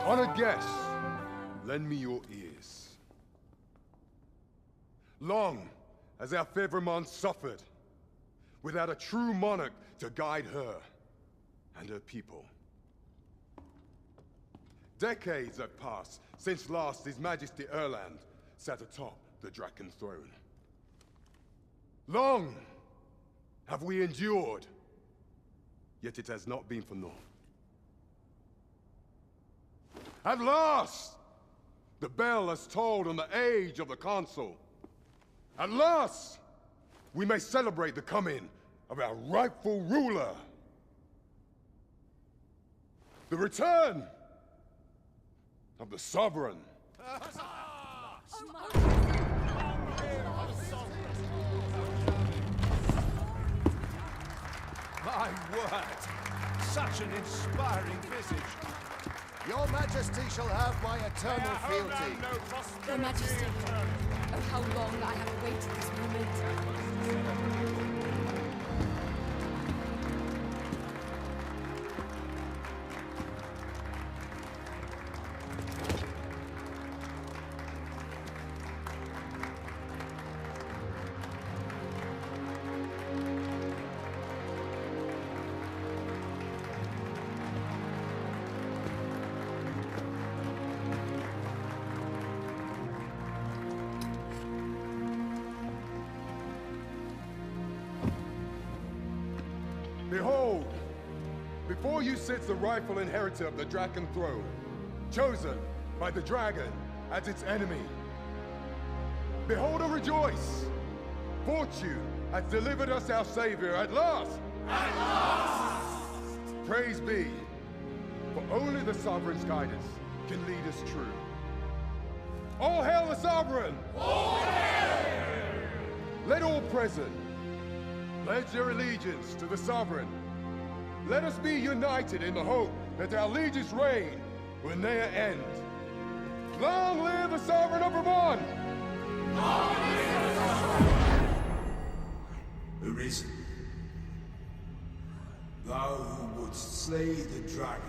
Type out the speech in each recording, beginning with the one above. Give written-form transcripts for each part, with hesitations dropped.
Honored guests, lend me your ears. Long has our Fevrimond suffered, without a true monarch to guide her and her people. Decades have passed since last His Majesty Erland sat atop the Draken throne. Long have we endured, yet it has not been for naught. At last, the bell has tolled on the age of the Council. At last, we may celebrate the coming of our rightful ruler. The return of the Sovereign. My word! Such an inspiring visage. Your Majesty shall have my eternal fealty. Your Majesty, oh how long I have awaited this moment. Behold, before you sits the rightful inheritor of the Draken throne, chosen by the dragon as its enemy. Behold and rejoice! Fortune has delivered us our savior at last! At last! Praise be, for only the Sovereign's guidance can lead us true. All hail the Sovereign! All hail! Let all present pledge their allegiance to the Sovereign. Let us be united in the hope that our liege's reign will ne'er end. Long live the Sovereign of Vermont! Long live the Sovereign! Arisen, thou who wouldst slay the dragon,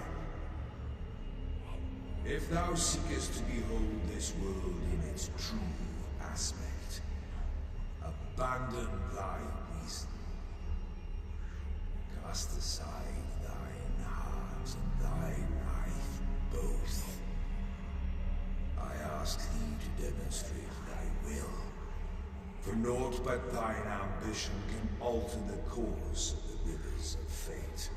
if thou seekest to behold this world in its true aspect, abandon thy reason. Cast aside thine heart and thy knife both. I ask thee to demonstrate thy will, for naught but thine ambition can alter the course of the rivers of fate.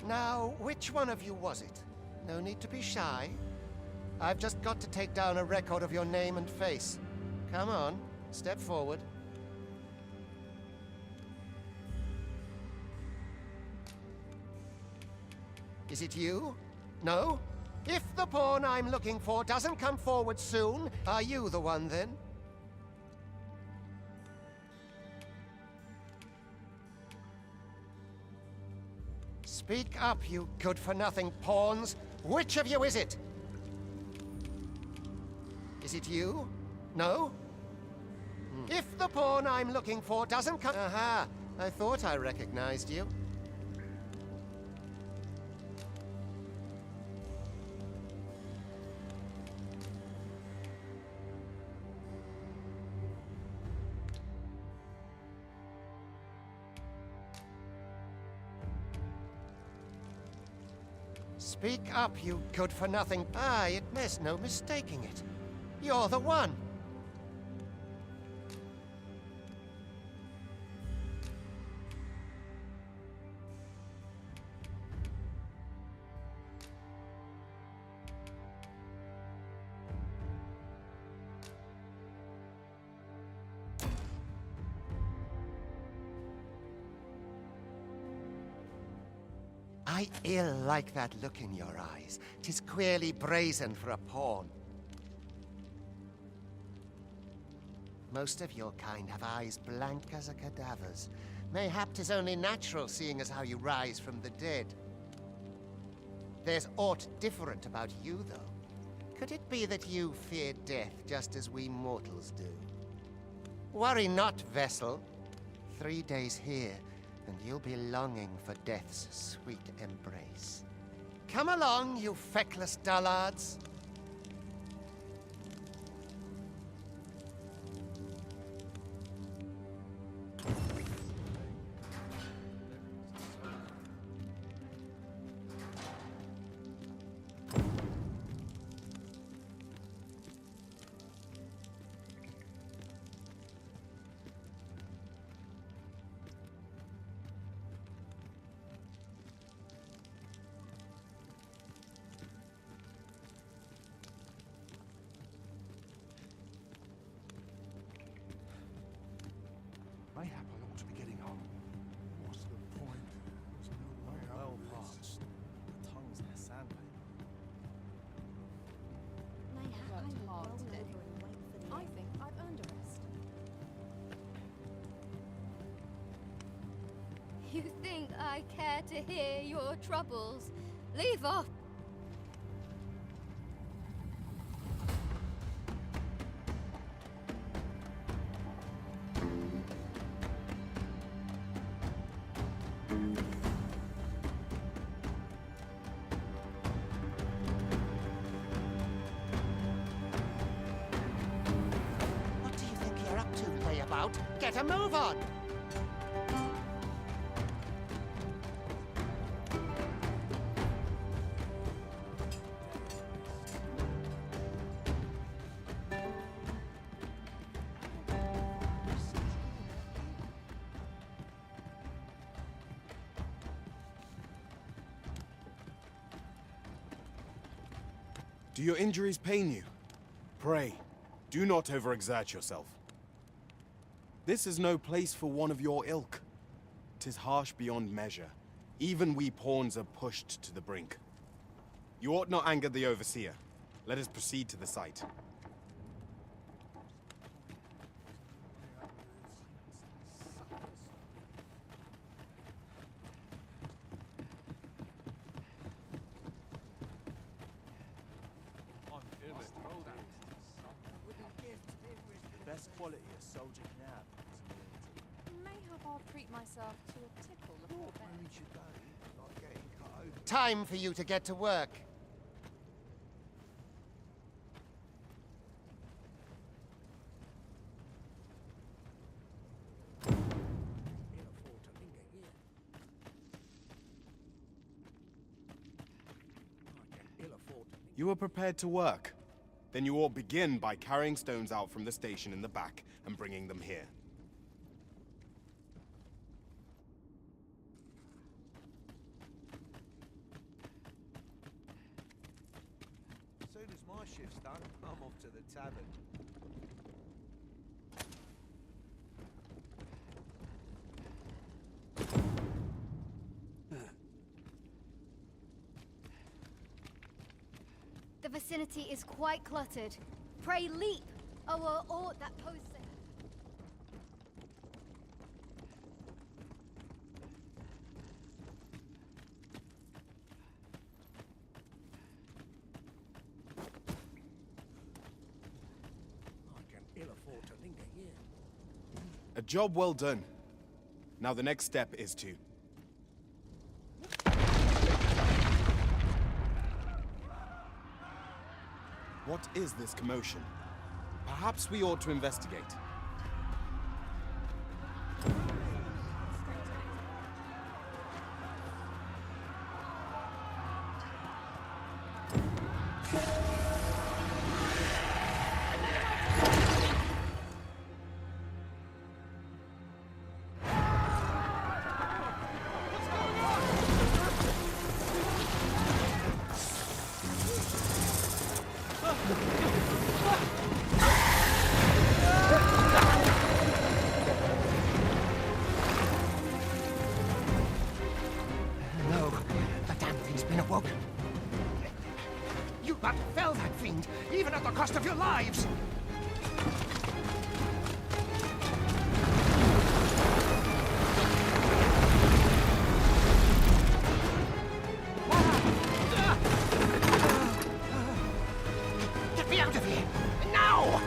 Now, which one of you was it? No need to be shy. I've just got to take down a record of your name and face. Come on, step forward. Is it you? No? If the pawn I'm looking for doesn't come forward soon, are you the one then? Speak up, you good-for-nothing pawns. Which of you is it? Is it you? No? If the pawn I'm looking for doesn't come... Aha! I thought I recognized you. Speak up, you good-for-nothing. Aye, there's no mistaking it. You're the one. I ill like that look in your eyes. 'Tis queerly brazen for a pawn. Most of your kind have eyes blank as a cadaver's. Mayhap 'tis only natural, seeing as how you rise from the dead. There's aught different about you, though. Could it be that you fear death just as we mortals do? Worry not, vessel. 3 days here, and you'll be longing for death's sweet embrace. Come along, you feckless dullards. Mayhap I ought to be getting home. What's the point? There's no way out. Well parched. The tongue's their sandpaper. Mayhap I will roll over and wait for the I think I've earned a rest. You think I care to hear your troubles? Leave off! What do you think you're up to, layabout? Get a move on! Do your injuries pain you? Pray, do not overexert yourself. This is no place for one of your ilk. 'Tis harsh beyond measure. Even we pawns are pushed to the brink. You ought not anger the overseer. Let us proceed to the site. Best quality a soldier can have. Mayhap I'll treat myself to a tipple before bed. Time for you to get to work. You are prepared to work. Then you ought begin by carrying stones out from the station in the back and bringing them here. As soon as my shift's done, I'm off to the tavern. The vicinity is quite cluttered. Pray leap, o'er aught that posts it. I can ill afford to linger here. A job well done. Now the next step is to... What is this commotion? Perhaps we ought to investigate. cost of your lives! Get me out of here! Now!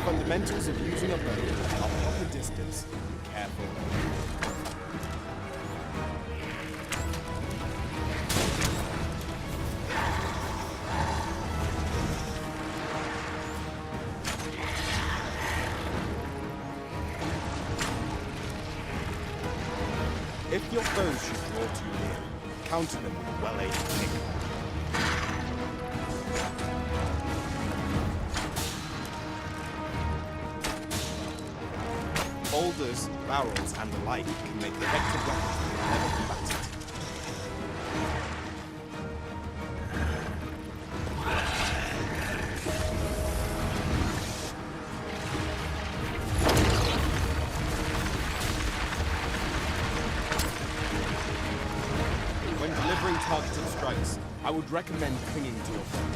Fundamentals of using a bow are proper distance. Careful. If your foes should draw too near, counter them with a well-aimed kick. Boulders, barrels, and the like can make effective weapons that will never combat it. When delivering targeted strikes, I would recommend clinging to your foe.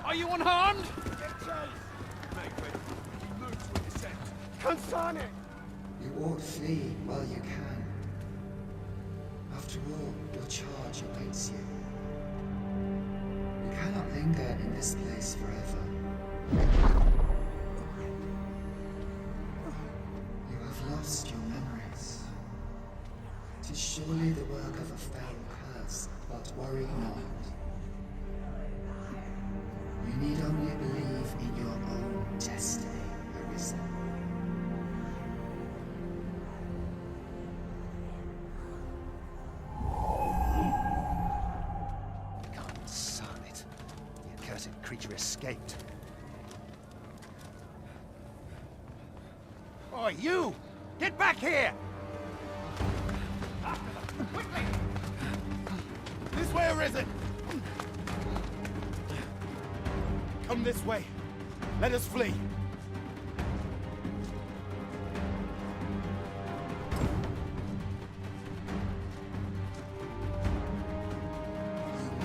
Are you unharmed? You ought flee while you can. After all, your charge awaits you. You cannot linger in this place forever. You have lost your memories. 'Tis surely the work of a fell curse, but worry not. You need only believe in your own destiny, Arisen. Son it. The accursed creature escaped. Oi, you! Get back here! Quickly! This way, Arisen! Come this way. Let us flee. You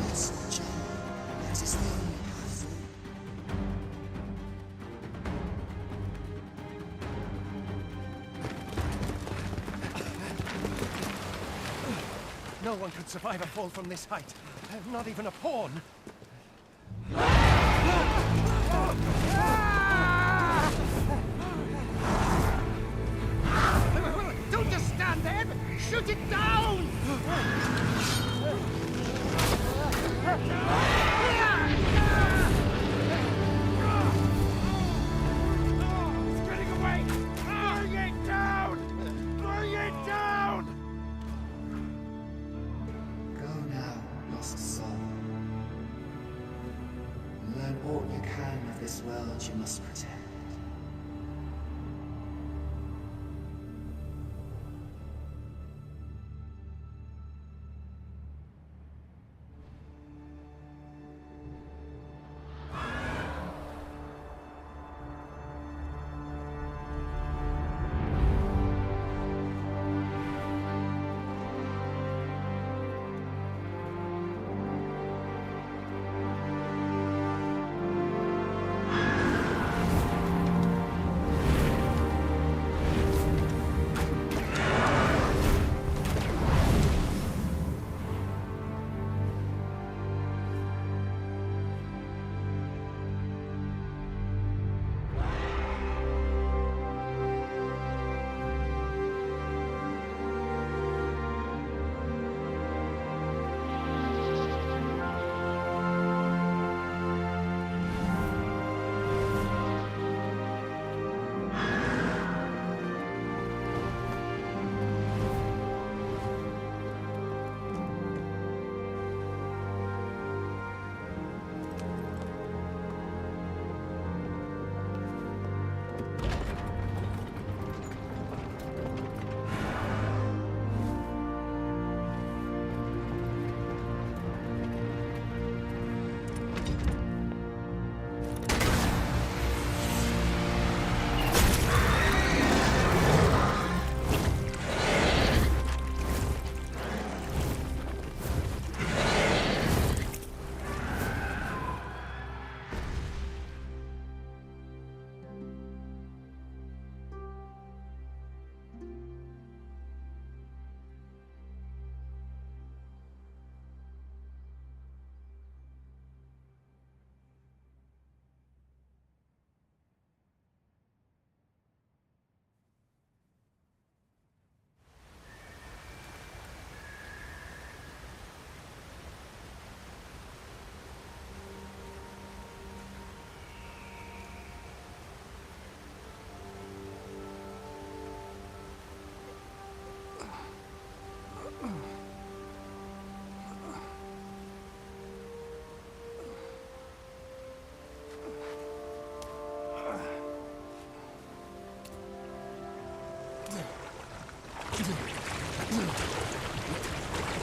must jump. That is the only path. No one could survive a fall from this height. Not even a pawn. Don't just stand there! Shoot it down! It's getting away! Bring it down! Bring it down! Go now, lost soul. Learn all you can of this world you must protect.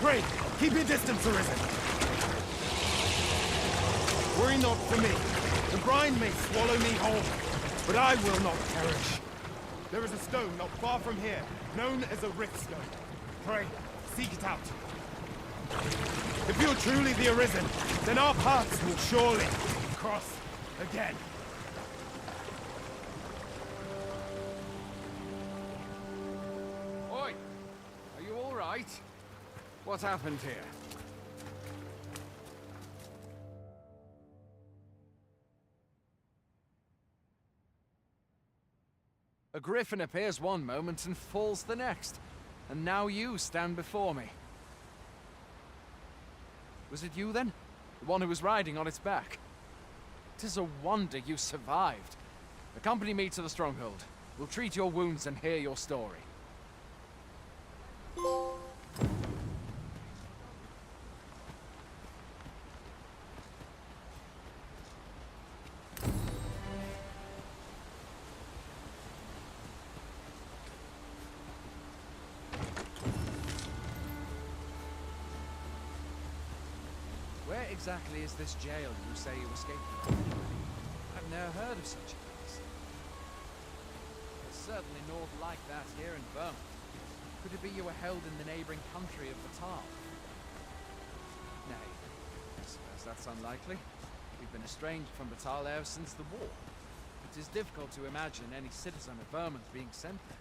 Pray, keep your distance, Arisen. Worry not for me. The brine may swallow me whole, but I will not perish. There is a stone not far from here, known as a rift stone. Pray, seek it out. If you're truly the Arisen, then our paths will surely cross again. Oi! Are you all right? What happened here? A griffin appears one moment and falls the next. And now you stand before me. Was it you then? The one who was riding on its back? 'Tis a wonder you survived. Accompany me to the stronghold. We'll treat your wounds and hear your story. Where exactly is this jail you say you escaped from? I've never heard of such a place. There's certainly naught like that here in Vermont. Could it be you were held in the neighboring country of Batal? Nay, I suppose that's unlikely. We've been estranged from Batal ever since the war. It is difficult to imagine any citizen of Vermont being sent there.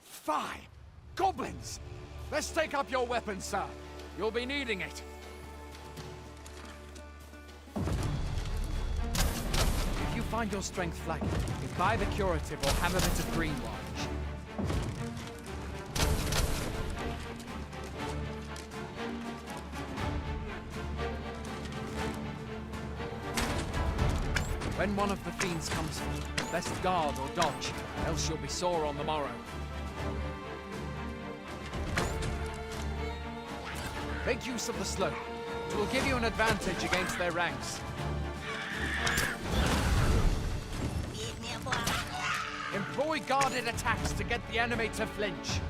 Fie! Goblins! Let's take up your weapons, sir. You'll be needing it. If you find your strength flagging, buy the curative or have a bit of green watch. When one of the fiends comes for, best guard or dodge, else you'll be sore on the morrow. Make use of the slope. It will give you an advantage against their ranks. Employ guarded attacks to get the enemy to flinch.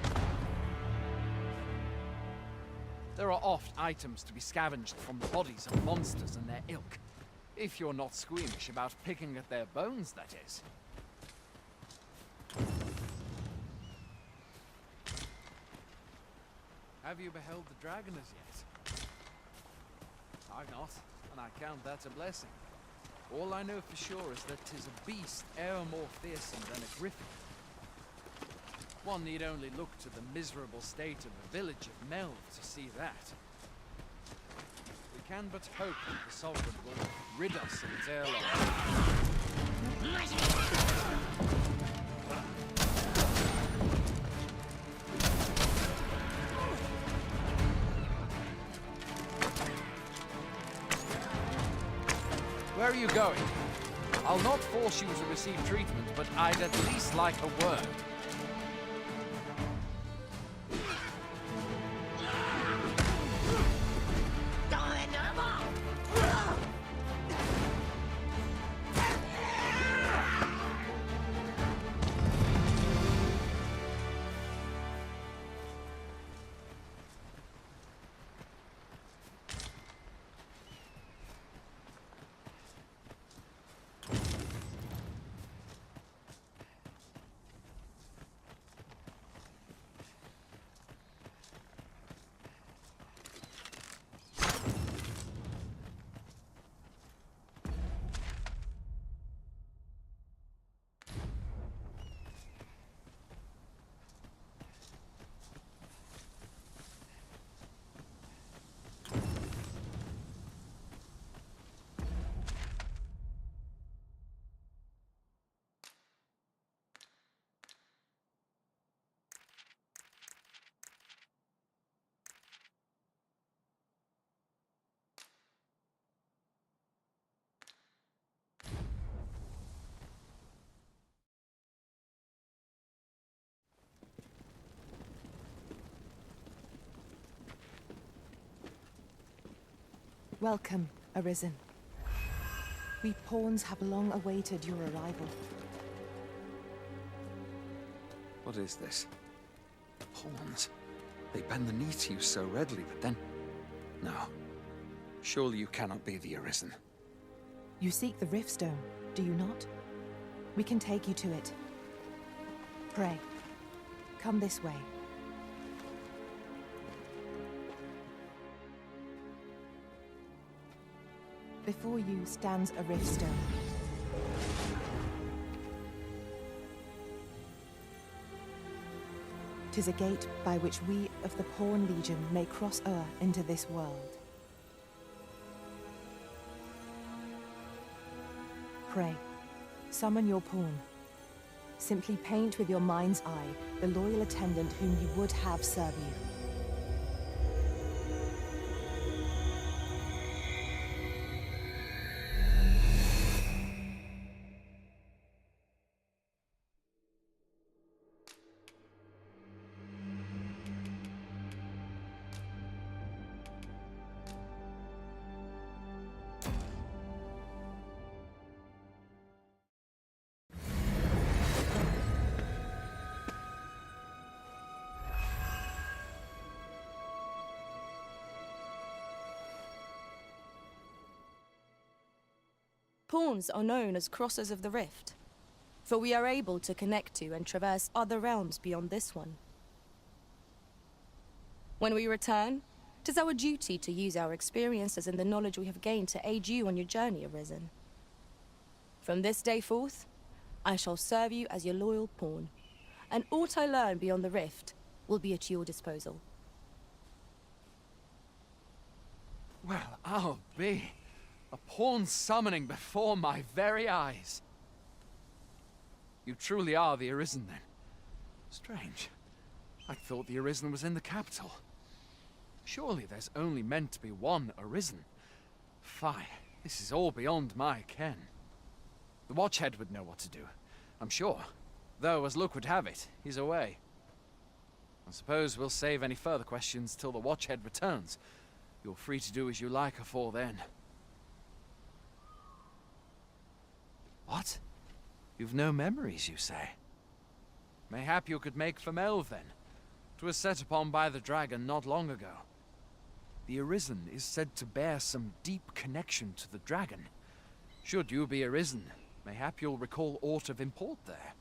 There are oft items to be scavenged from the bodies of monsters and their ilk. If you're not squeamish about picking at their bones, that is. Have you beheld the dragon as yet? I've not, and I count that a blessing. All I know for sure is that 'tis a beast e'er more fearsome than a griffin. One need only look to the miserable state of the village of Mel to see that. We can but hope that the Sovereign will rid us of it ere long. Where are you going? I'll not force you to receive treatment, but I'd at least like a word. Welcome, Arisen. We pawns have long awaited your arrival. What is this? Pawns. They bend the knee to you so readily, but then... No. Surely you cannot be the Arisen. You seek the Riftstone, do you not? We can take you to it. Pray. Come this way. Before you stands a Riftstone. Tis a gate by which we of the Pawn Legion may cross o'er into this world. Pray. Summon your pawn. Simply paint with your mind's eye the loyal attendant whom you would have serve you. Pawns are known as Crossers of the Rift, for we are able to connect to and traverse other realms beyond this one. When we return, it is our duty to use our experiences and the knowledge we have gained to aid you on your journey, Arisen. From this day forth, I shall serve you as your loyal pawn, and aught I learn beyond the Rift will be at your disposal. Well, I'll be. A pawn summoning before my very eyes. You truly are the Arisen, then. Strange. I thought the Arisen was in the capital. Surely there's only meant to be one Arisen. Fie, this is all beyond my ken. The Watchhead would know what to do, I'm sure. Though, as luck would have it, he's away. I suppose we'll save any further questions till the Watchhead returns. You're free to do as you like afore then. What? You've no memories, you say? Mayhap you could make for Melve, then. 'Twas set upon by the dragon not long ago. The Arisen is said to bear some deep connection to the dragon. Should you be Arisen, mayhap you'll recall aught of import there.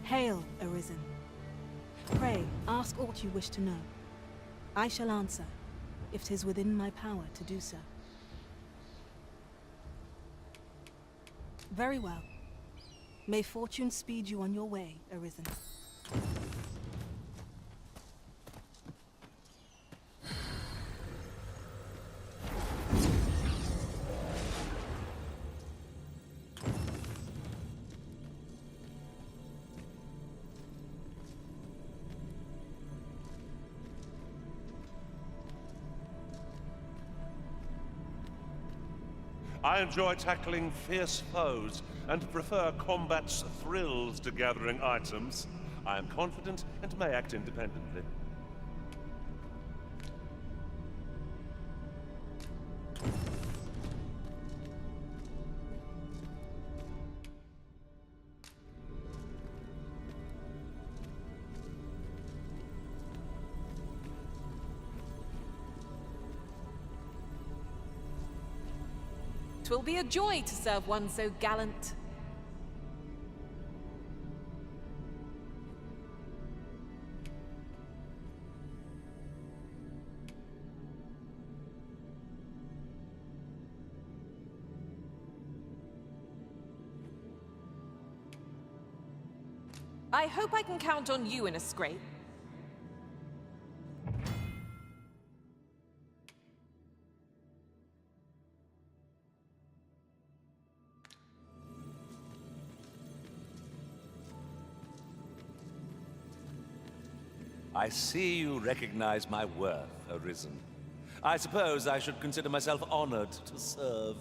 Hail, Arisen. Pray, ask aught you wish to know. I shall answer, if 'tis within my power to do so. Very well. May fortune speed you on your way, Arisen. I enjoy tackling fierce foes and prefer combat's thrills to gathering items. I am confident and may act independently. Twill be a joy to serve one so gallant. I hope I can count on you in a scrape. I see you recognize my worth, Arisen. I suppose I should consider myself honored to serve.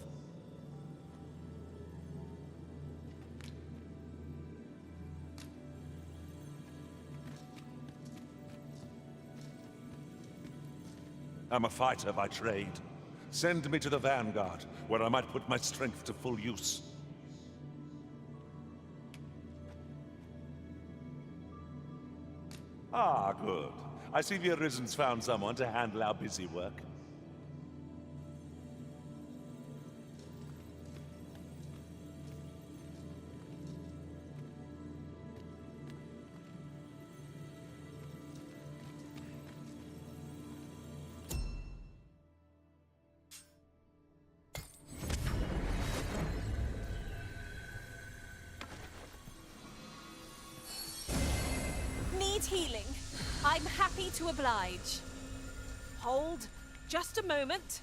I'm a fighter by trade. Send me to the Vanguard, where I might put my strength to full use. Ah, good. I see the Arisen's found someone to handle our busy work. Need healing. I'm happy to oblige. Hold. Just a moment.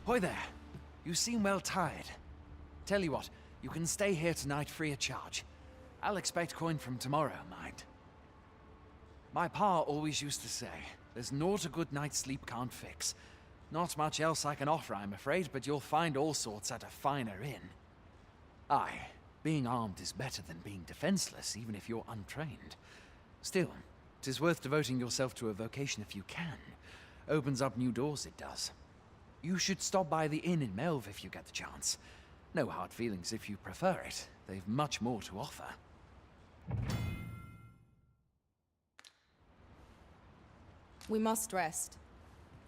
Hoy there. You seem well tired. Tell you what, you can stay here tonight free of charge. I'll expect coin from tomorrow, mind. My pa always used to say, there's naught a good night's sleep can't fix. Not much else I can offer, I'm afraid, but you'll find all sorts at a finer inn. Aye, being armed is better than being defenseless, even if you're untrained. Still, 'tis worth devoting yourself to a vocation if you can. Opens up new doors, it does. You should stop by the inn in Melve if you get the chance. No hard feelings if you prefer it. They've much more to offer. We must rest,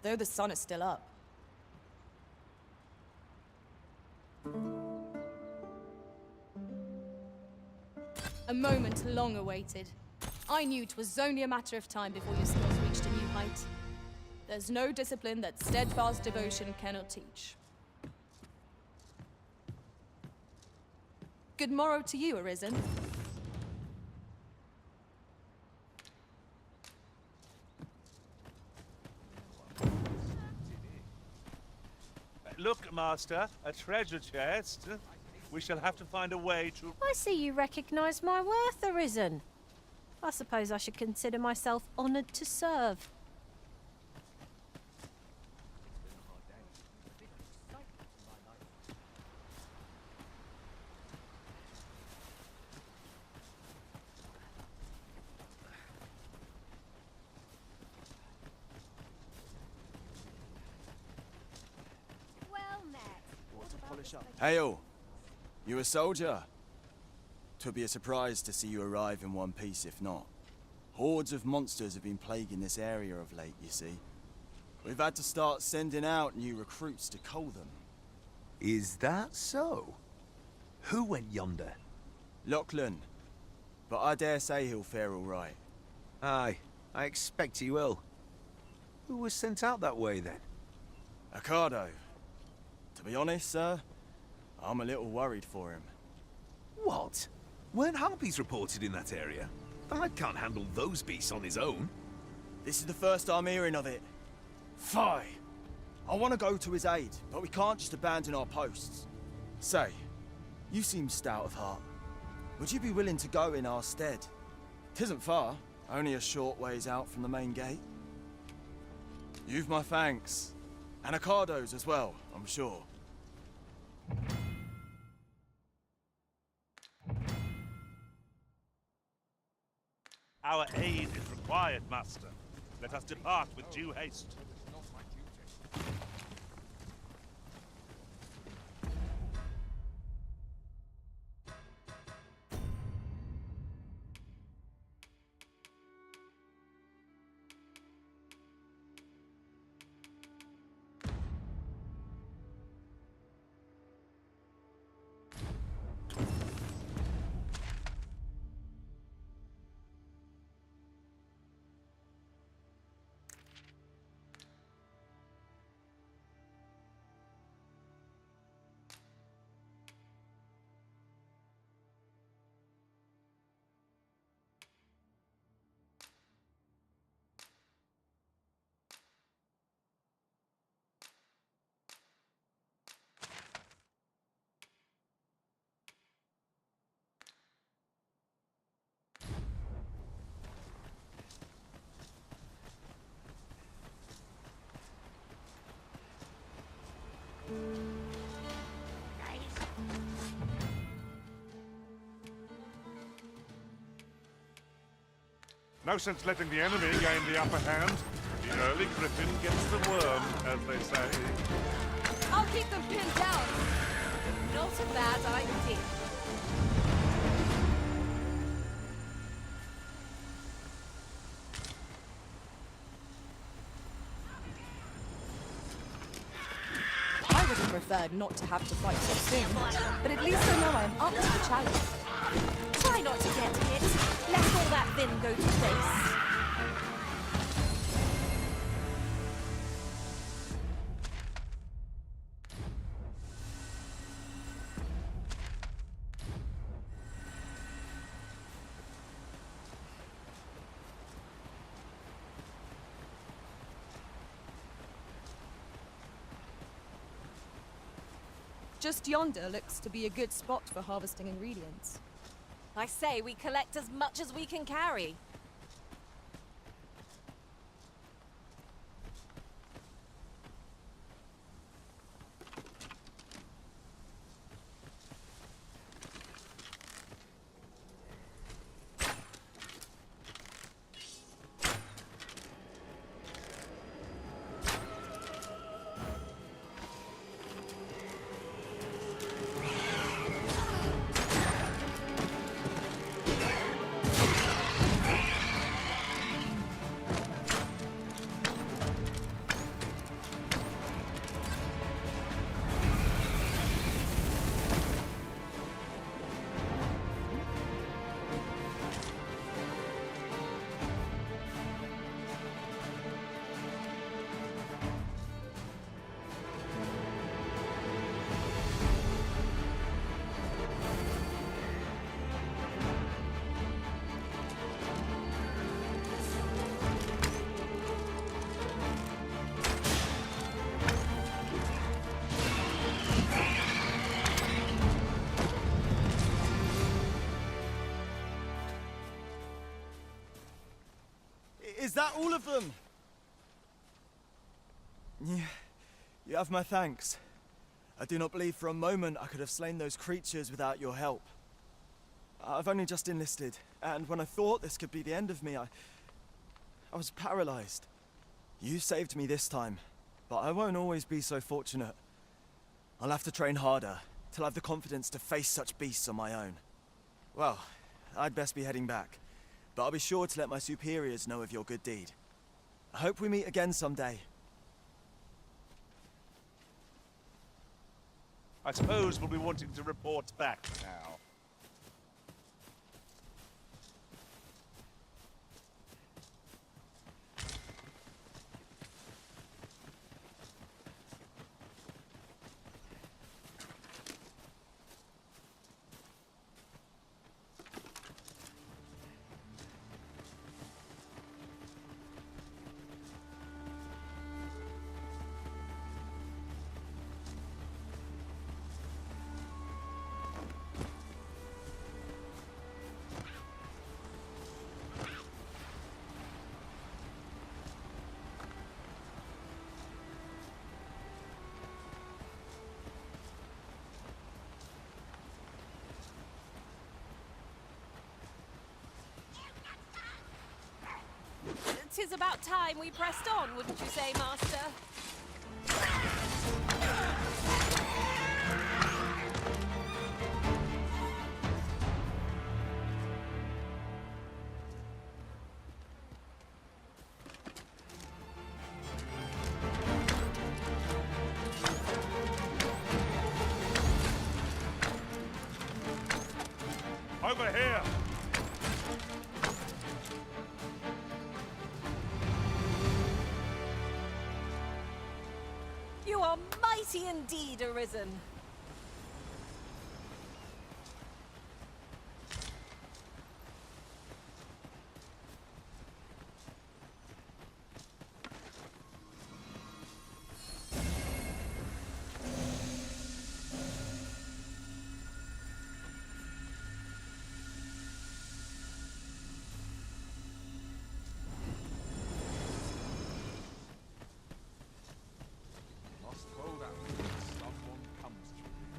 though the sun is still up. A moment long awaited. I knew 'twas only a matter of time before your skills reached a new height. There's no discipline that steadfast devotion cannot teach. Good morrow to you, Arisen. Look, Master, a treasure chest. We shall have to find a way to... I see you recognise my worth, Arisen. I suppose I should consider myself honoured to serve. Hey all, you a soldier? 'Twould be a surprise to see you arrive in one piece if not. Hordes of monsters have been plaguing this area of late, you see. We've had to start sending out new recruits to cull them. Is that so? Who went yonder? Lachlan. But I dare say he'll fare all right. Aye, I expect he will. Who was sent out that way then? Ocado. To be honest, sir, I'm a little worried for him. What? Weren't harpies reported in that area? Thad can't handle those beasts on his own. This is the first I'm hearing of it. Fie! I want to go to his aid, but we can't just abandon our posts. Say, you seem stout of heart. Would you be willing to go in our stead? 'Tisn't far, only a short ways out from the main gate. You've my thanks. And Ocado's as well, I'm sure. Our aid is required, Master. Let us depart with due haste. No sense letting the enemy gain the upper hand. The early griffin gets the worm, as they say. I'll keep them pinned down. Not a bad idea. I would have preferred not to have to fight so soon, but at least I know I am up to the challenge. Try not to get hit. Let all that vim go to waste. Just yonder looks to be a good spot for harvesting ingredients. I say we collect as much as we can carry. Is that all of them? You have my thanks. I do not believe for a moment I could have slain those creatures without your help. I've only just enlisted, and when I thought this could be the end of me, I was paralyzed. You saved me this time, but I won't always be so fortunate. I'll have to train harder, till I have the confidence to face such beasts on my own. Well, I'd best be heading back. But I'll be sure to let my superiors know of your good deed. I hope we meet again someday. I suppose we'll be wanting to report back now. Tis about time we pressed on, wouldn't you say, Master? Over here! You are mighty indeed, Arisen.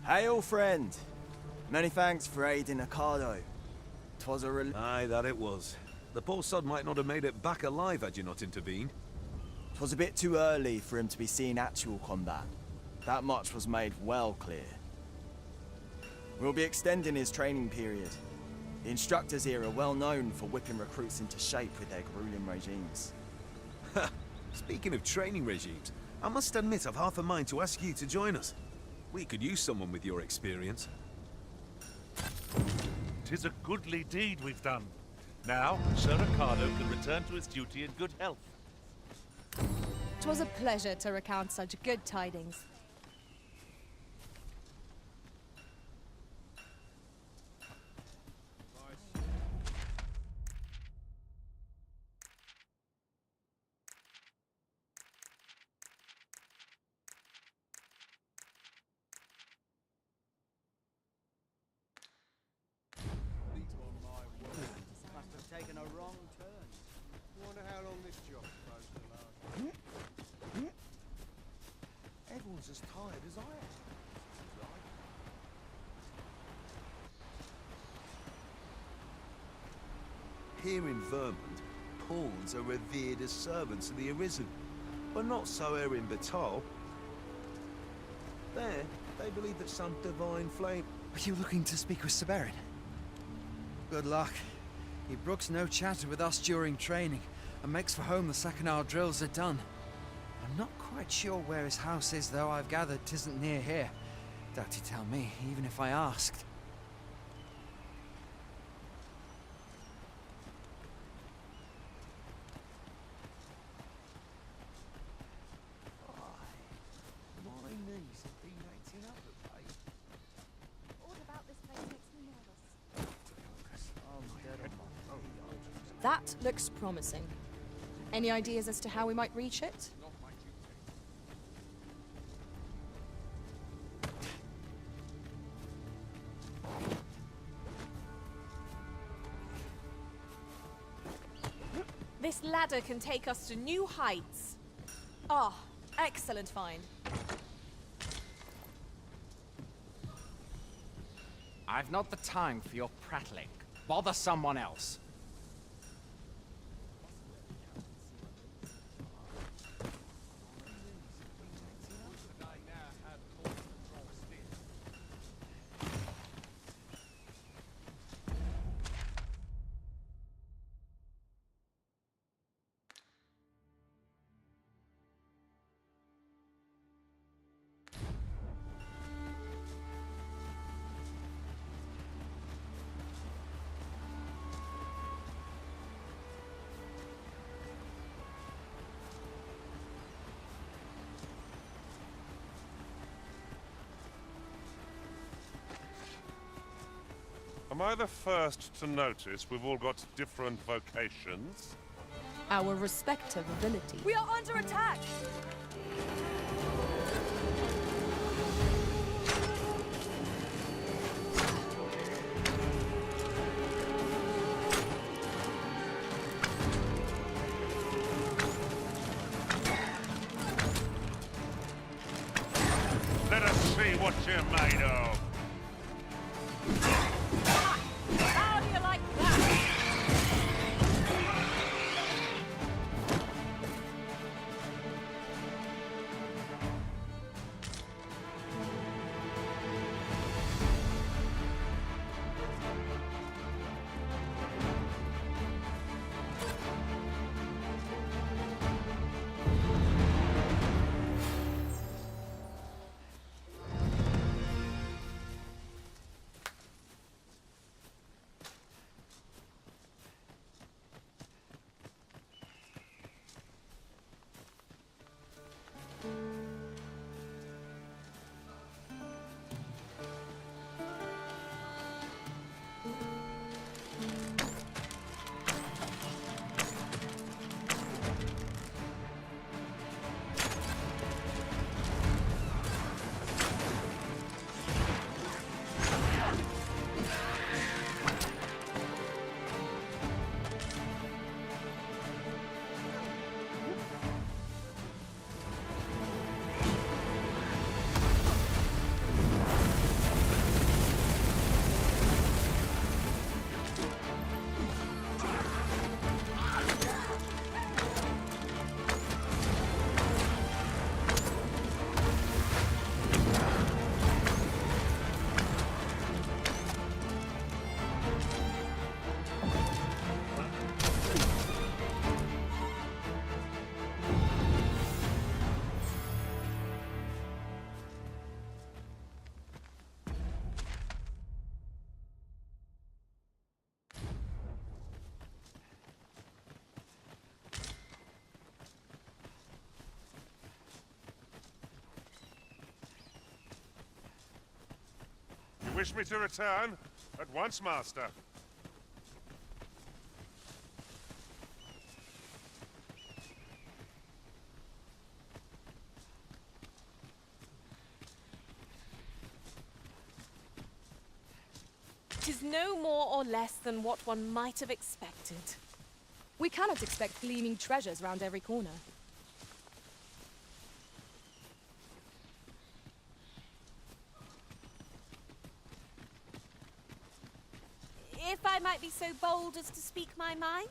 Hail, friend. Many thanks for aiding Ocado. 'Twas a Aye, that it was. The poor sod might not have made it back alive had you not intervened. 'Twas a bit too early for him to be seeing actual combat. That much was made well clear. We'll be extending his training period. The instructors here are well known for whipping recruits into shape with their grueling regimes. Speaking of training regimes, I must admit I've half a mind to ask you to join us. We could use someone with your experience. 'Tis a goodly deed we've done. Now, Sir Ricardo can return to his duty in good health. 'Twas a pleasure to recount such good tidings. Must have taken a wrong turn. Wonder how long this job's supposed to last. Everyone's as tired as I am. Here in Vermont, pawns are revered as servants of the Arisen, but not so here in Batal. There, they believe that some divine flame... Are you looking to speak with Severin? Good luck. He brooks no chatter with us during training, and makes for home the second our drills are done. I'm not quite sure where his house is, though I've gathered 'tisn't near here. Doubt he'd tell me, even if I asked. My knees have been acting up at late. All about this place makes me nervous. I'm dead on my That looks promising. Any ideas as to how we might reach it? This ladder can take us to new heights. Ah, excellent find. I've not the time for your prattling. Bother someone else. Am I the first to notice we've all got different vocations? Our respective abilities. We are under attack! Let us see what you're made of. How do you like that? Wish me to return? At once, Master. Tis no more or less than what one might have expected. We cannot expect gleaming treasures round every corner. If I might be so bold as to speak my mind?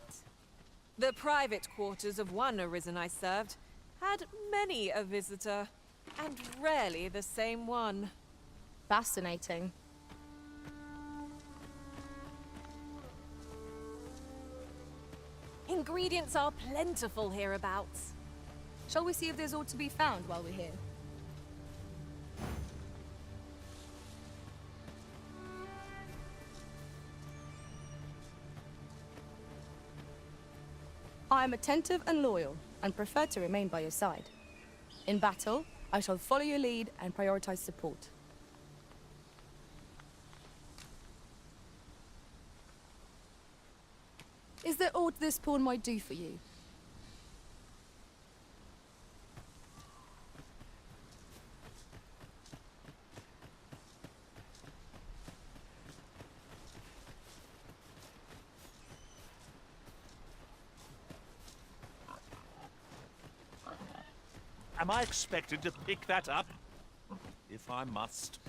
The private quarters of one Arisen I served had many a visitor, and rarely the same one. Fascinating. Ingredients are plentiful hereabouts. Shall we see if there's aught to be found while we're here? I am attentive and loyal, and prefer to remain by your side. In battle, I shall follow your lead and prioritize support. Is there aught this pawn might do for you? Am I expected to pick that up? If I must.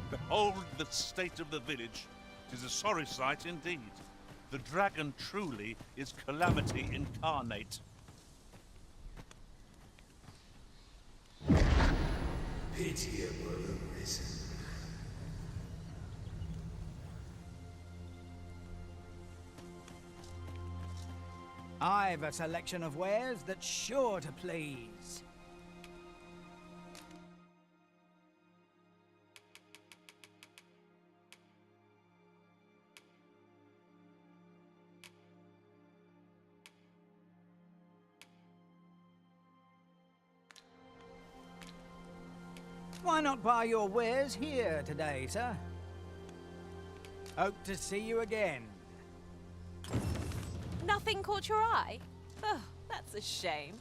Behold the state of the village. 'Tis a sorry sight indeed. The dragon truly is calamity incarnate. Pitiable Arisen. I've a selection of wares that's sure to please. Why not buy your wares here today, sir? Hope to see you again. Nothing caught your eye? Oh, that's a shame.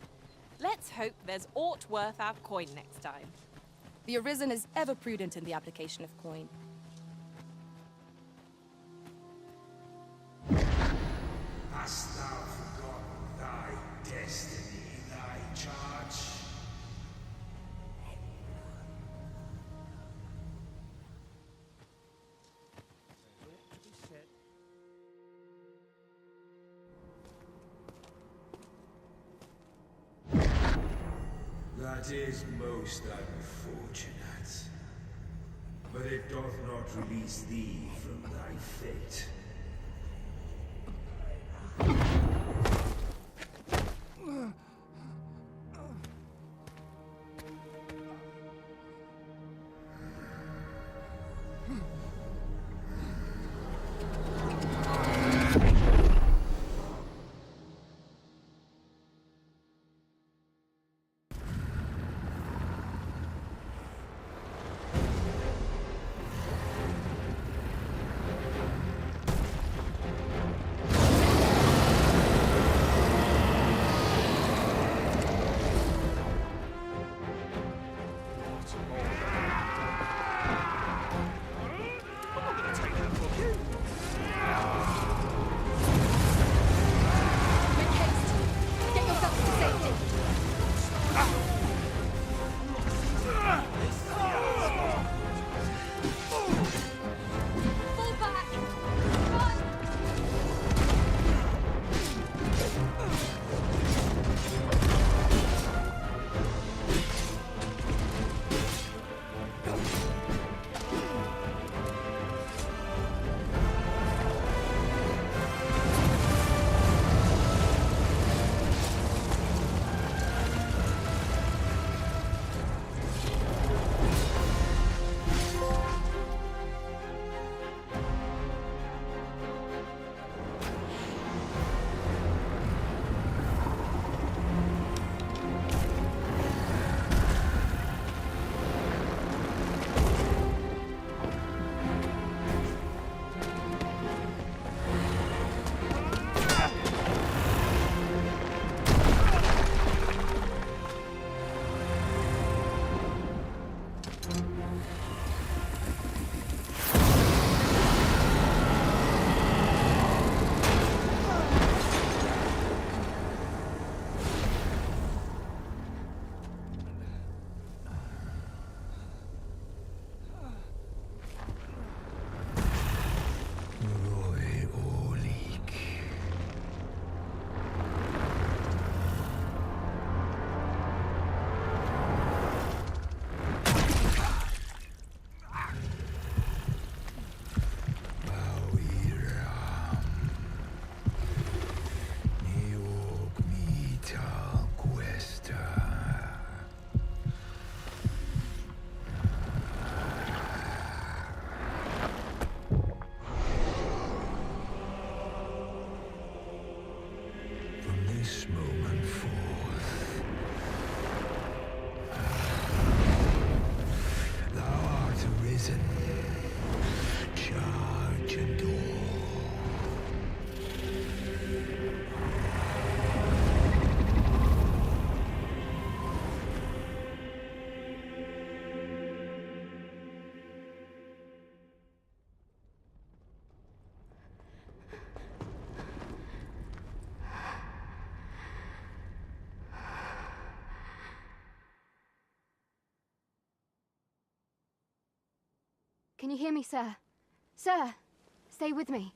Let's hope there's aught worth our coin next time. The Arisen is ever prudent in the application of coin. Hast thou forgotten thy destiny, thy charge? That is most unfortunate. But it doth not release thee from thy fate. Can you hear me, sir? Sir, stay with me.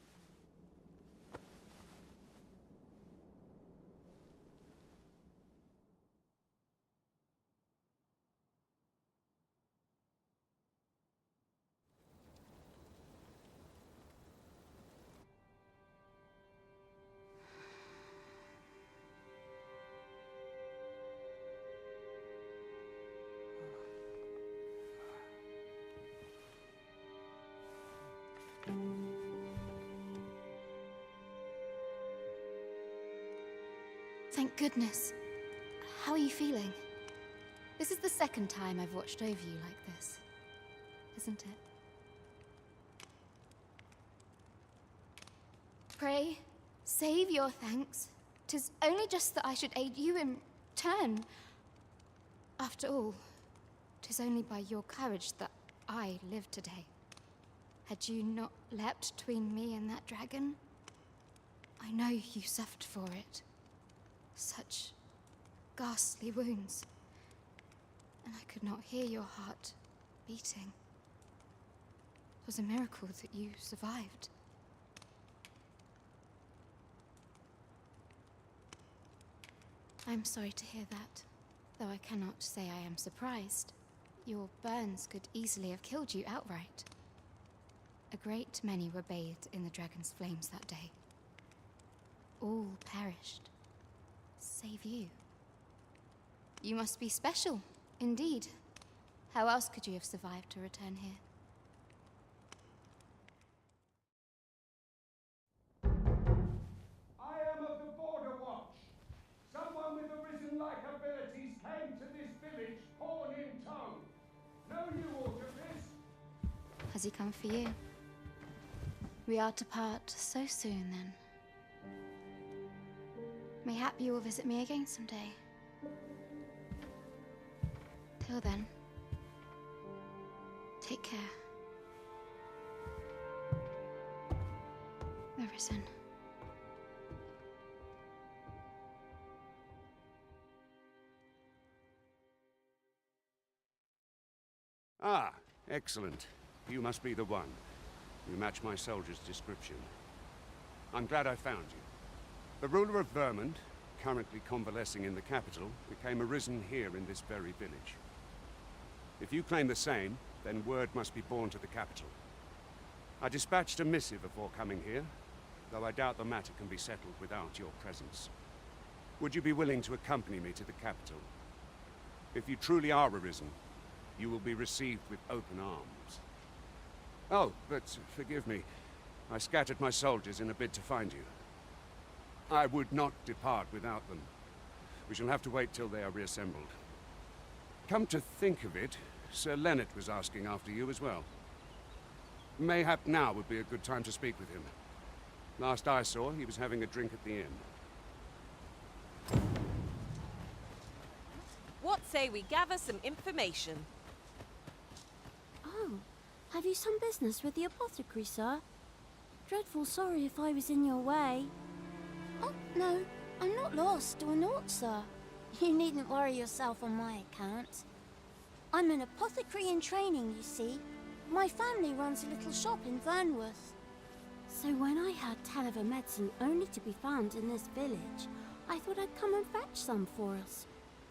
Thank goodness. How are you feeling? This is the second time I've watched over you like this, isn't it? Pray, save your thanks. 'Tis only just that I should aid you in turn. After all, 'tis only by your courage that I live today. Had you not leapt between me and that dragon, I know you suffered for it. Such ghastly wounds. And I could not hear your heart beating. It was a miracle that you survived. I'm sorry to hear that, though I cannot say I am surprised. Your burns could easily have killed you outright. A great many were bathed in the dragon's flames that day. All perished. Save you. You must be special, indeed. How else could you have survived to return here? I am of the Border Watch. Someone with arisen-like abilities came to this village, horn in tow. Know you aught of this? Has he come for you? We are to part so soon, then. Mayhap you will visit me again someday. Till then, take care. Arisen. Ah, excellent. You must be the one. You match my soldier's description. I'm glad I found you. The ruler of Vermont, currently convalescing in the capital, became arisen here in this very village. If you claim the same, then word must be borne to the capital. I dispatched a missive before coming here, though I doubt the matter can be settled without your presence. Would you be willing to accompany me to the capital? If you truly are arisen, you will be received with open arms. Oh, but forgive me. I scattered my soldiers in a bid to find you. I would not depart without them. We shall have to wait till they are reassembled. Come to think of it, Sir Leonard was asking after you as well. Mayhap now would be a good time to speak with him. Last I saw, he was having a drink at the inn. What say we gather some information? Oh, have you some business with the apothecary, sir? Dreadful sorry if I was in your way. Oh, no, I'm not lost or naught, sir. You needn't worry yourself on my account. I'm an apothecary in training, you see. My family runs a little shop in Vernworth. So when I heard tell of a medicine only to be found in this village, I thought I'd come and fetch some for us.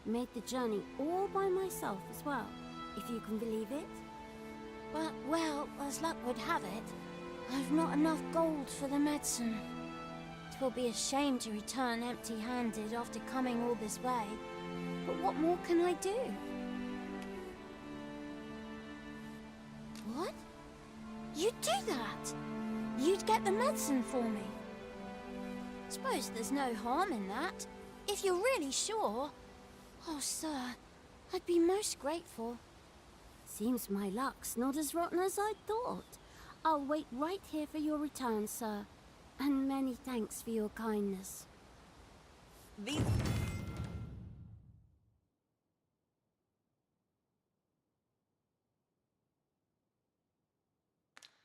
Made the journey all by myself as well, if you can believe it. But, well, as luck would have it, I've not enough gold for the medicine. 'Twill be a shame to return empty-handed after coming all this way. But what more can I do? What? You'd do that? You'd get the medicine for me? Suppose there's no harm in that, if you're really sure. Oh, sir, I'd be most grateful. Seems my luck's not as rotten as I thought. I'll wait right here for your return, sir. And many thanks for your kindness. These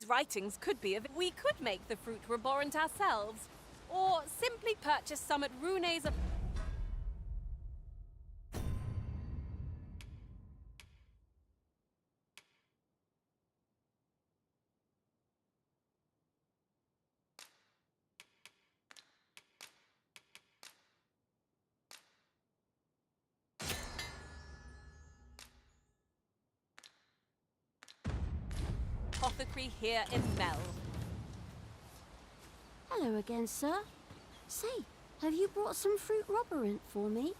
writings could be of. We could make the fruit reborrent ourselves, or simply purchase some at Rune's. apothecary here in Mel. Hello again, sir. Say, have you brought some fruit roborant for me?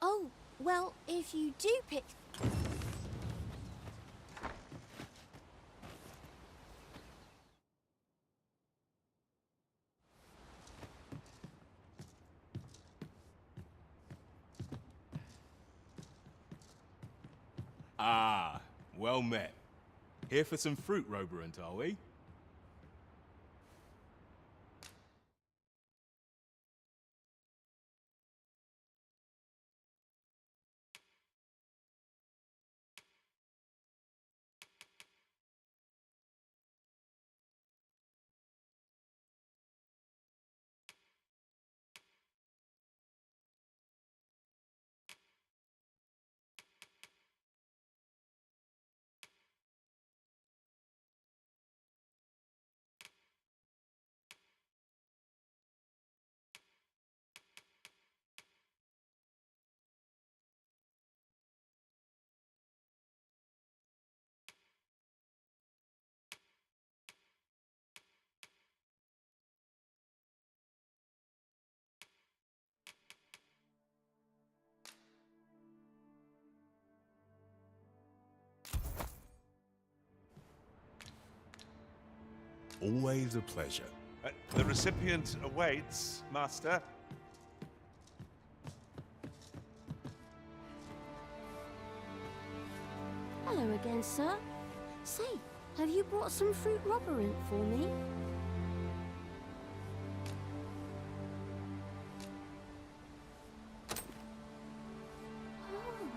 Oh, well, if you do pick... Ah, well met. Here for some fruit roborant, are we? Always a pleasure. The recipient awaits, Master. Hello again, sir. Say, have you brought some fruit roborant for me? Oh,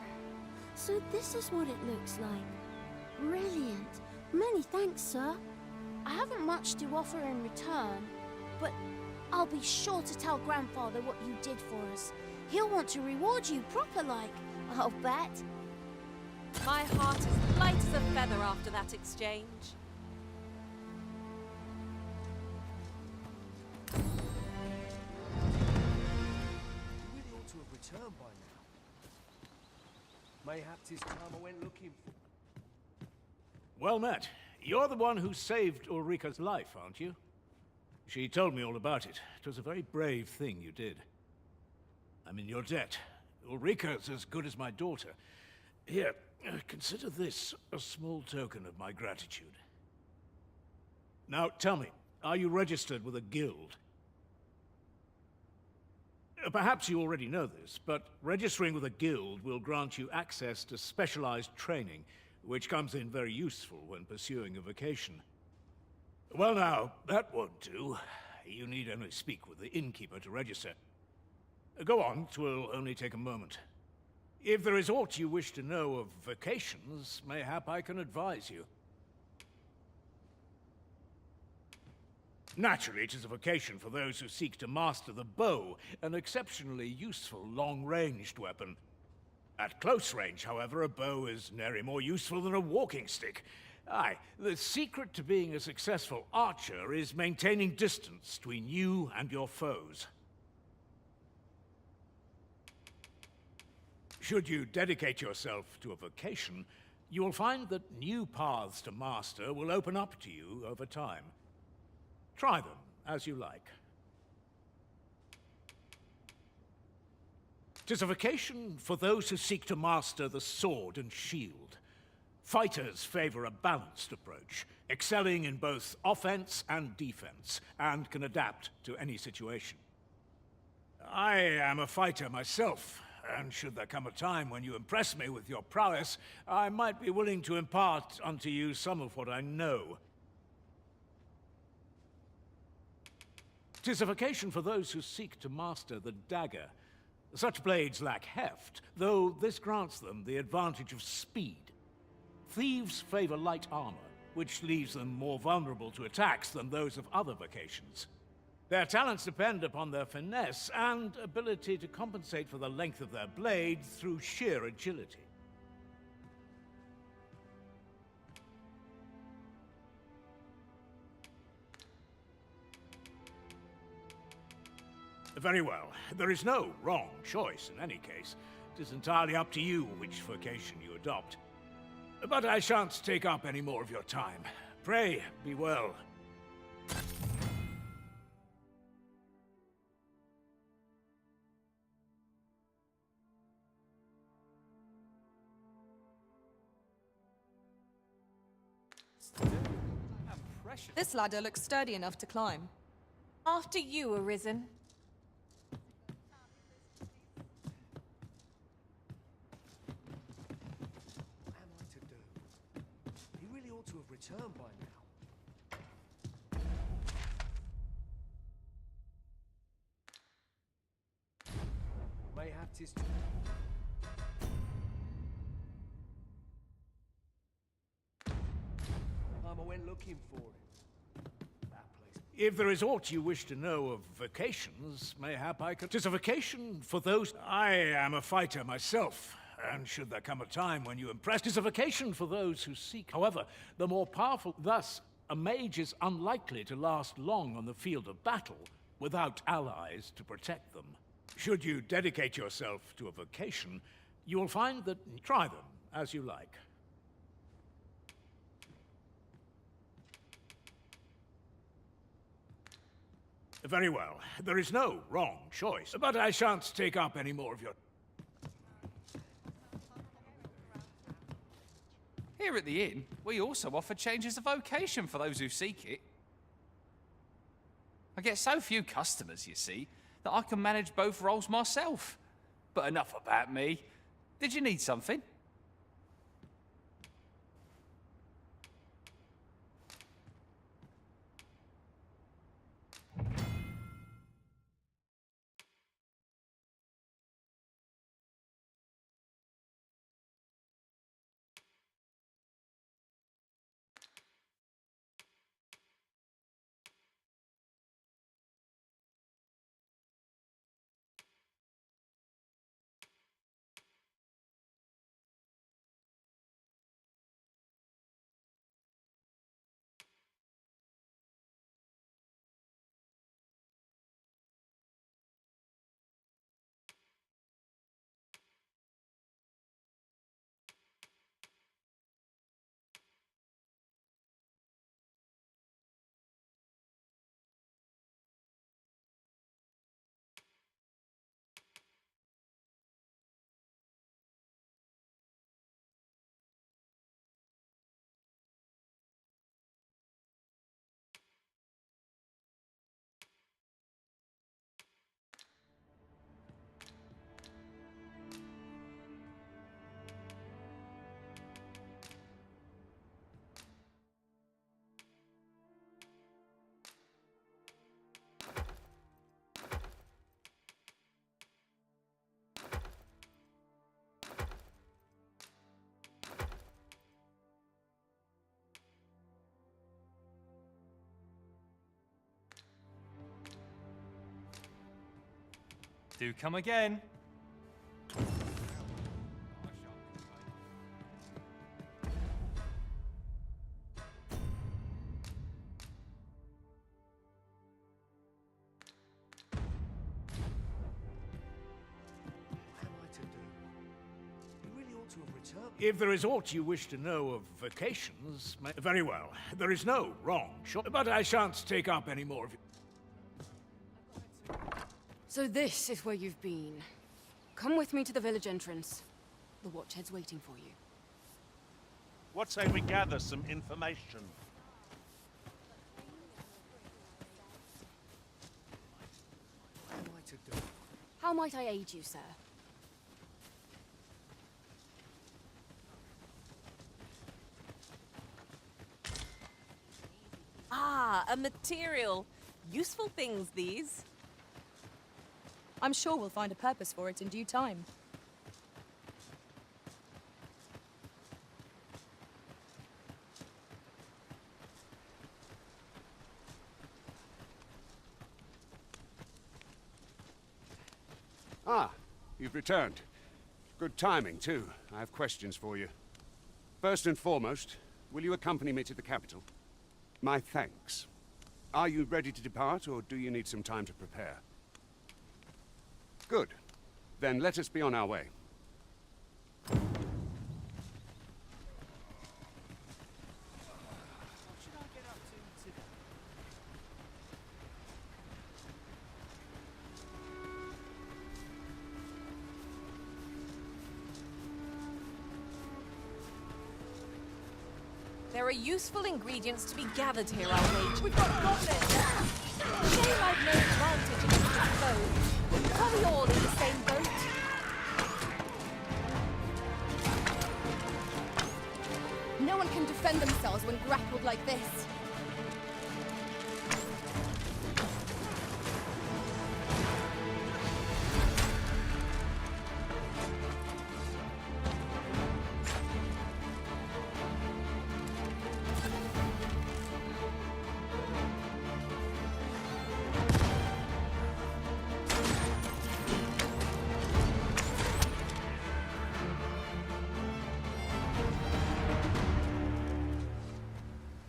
so this is what it looks like. Brilliant. Many thanks, sir. I haven't much to offer in return, but I'll be sure to tell Grandfather what you did for us. He'll want to reward you proper-like, I'll bet. My heart is light as a feather after that exchange. You really ought to have returned by now. Mayhaps it's time I went looking for... Well met. You're the one who saved Ulrika's life, aren't you? She told me all about it. It was a very brave thing you did. I'm in your debt. Ulrika's as good as my daughter. Here, consider this a small token of my gratitude. Now, tell me, are you registered with a guild? Perhaps you already know this, but registering with a guild will grant you access to specialized training, which comes in very useful when pursuing a vocation. Well now, that won't do. You need only speak with the innkeeper to register. Go on, 'twill only take a moment. If there is aught you wish to know of vocations, mayhap I can advise you. Naturally, it is a vocation for those who seek to master the bow, an exceptionally useful long-ranged weapon. At close range, however, a bow is nary more useful than a walking stick. Aye, the secret to being a successful archer is maintaining distance between you and your foes. Should you dedicate yourself to a vocation, you will find that new paths to master will open up to you over time. Try them as you like. 'Tis a vocation for those who seek to master the sword and shield. Fighters favor a balanced approach, excelling in both offense and defense, and can adapt to any situation. I am a fighter myself, and should there come a time when you impress me with your prowess, I might be willing to impart unto you some of what I know. 'Tis a vocation for those who seek to master the dagger. Such blades lack heft, though this grants them the advantage of speed. Thieves favor light armor, which leaves them more vulnerable to attacks than those of other vocations. Their talents depend upon their finesse and ability to compensate for the length of their blade through sheer agility. Very well. There is no wrong choice in any case. It is entirely up to you which vocation you adopt. But I shan't take up any more of your time. Pray, be well. This ladder looks sturdy enough to climb. After you, Arisen. What am I to do? He really ought to have returned by now. Mayhap 'tis I went looking for it. If there is aught you wish to know of vocations, mayhap I could... 'Tis a vocation for those... I am a fighter myself, and should there come a time when you impress... 'Tis a vocation for those who seek. However, the more powerful... Thus, a mage is unlikely to last long on the field of battle without allies to protect them. Should you dedicate yourself to a vocation, you will find that... Try them, as you like. Very well. There is no wrong choice, but I shan't take up any more of your... Here at the inn, we also offer changes of vocation for those who seek it. I get so few customers, you see, that I can manage both roles myself. But enough about me. Did you need something? Do come again. If there is aught you wish to know of vocations, very well. There is no wrong choice, but I shan't take up any more of you. So this is where you've been. Come with me to the village entrance. The Watchhead's waiting for you. What say we gather some information? What am I to do? How might I aid you, sir? Ah, a material. Useful things, these. I'm sure we'll find a purpose for it in due time. Ah, you've returned. Good timing, too. I have questions for you. First and foremost, will you accompany me to the capital? My thanks. Are you ready to depart, or do you need some time to prepare? Good. Then let us be on our way. There are useful ingredients to be gathered here, our mage. We've got goblins! Shame I've no advantage against this foe. Are we all in the same boat? No one can defend themselves when grappled like this.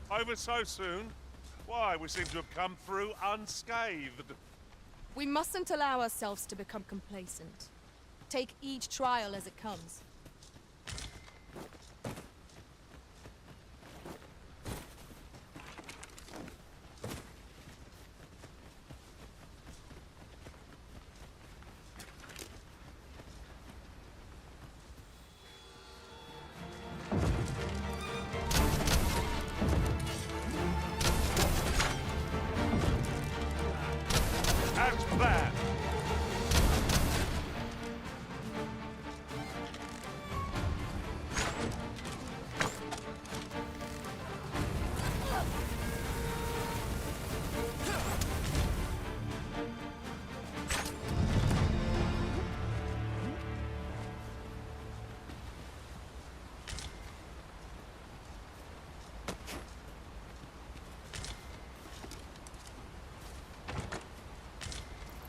Over so soon? Why, we seem to have come through unscathed. We mustn't allow ourselves to become complacent. Take each trial as it comes. As planned.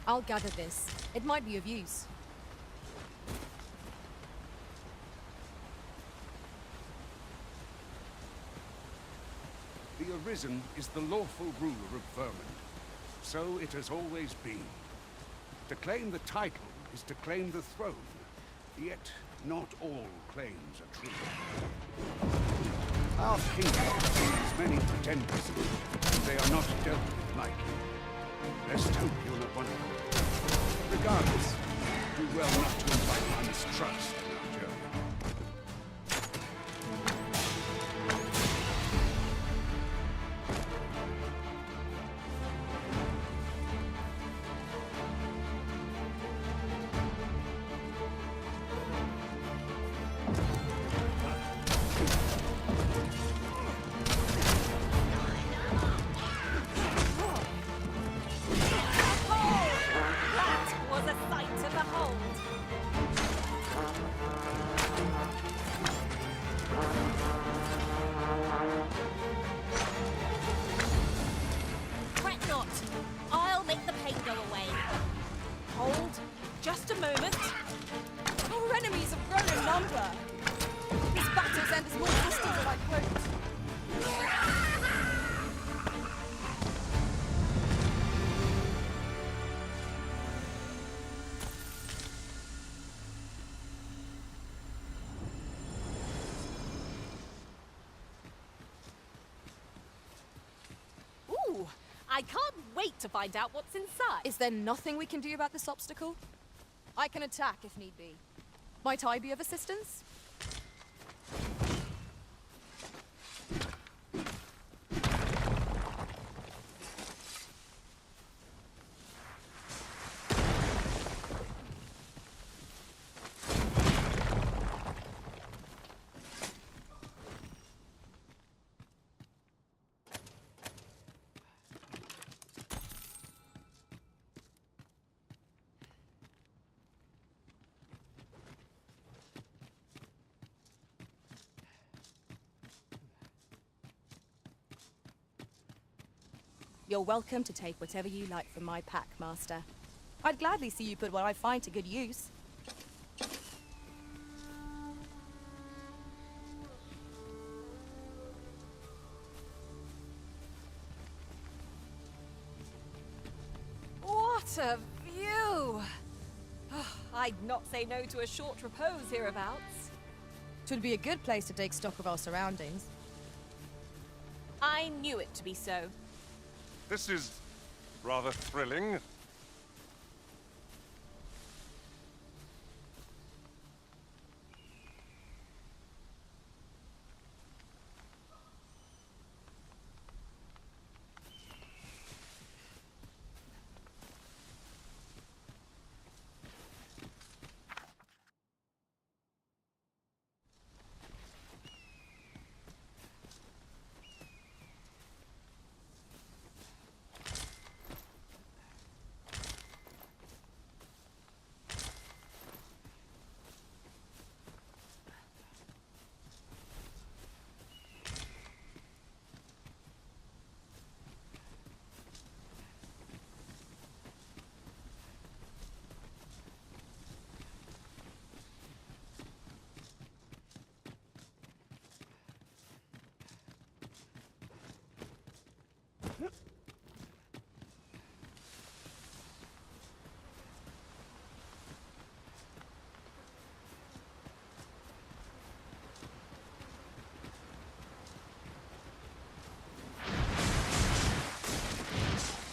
I'll gather this. It might be of use. The Arisen is the lawful ruler of Vermund. So it has always been. To claim the title is to claim the throne. Yet, not all claims are true. Our kingdom sees many pretenders, and they are not dealt with lightly. Lest hope you're not one of them. Regardless, do well not to invite my mistrust in our journey. Was a sight to behold. Fret not. I'll make the pain go away. Hold. Just a moment. Our enemies have grown in number. This battle's end is more distant than I'd hoped. Ooh, I can't wait to find out what's inside. Is there nothing we can do about this obstacle? I can attack if need be. Might I be of assistance? You're welcome to take whatever you like from my pack, Master. I'd gladly see you put what I find to good use. What a view! I'd not say no to a short repose hereabouts. Twould be a good place to take stock of our surroundings. I knew it to be so. This is rather thrilling.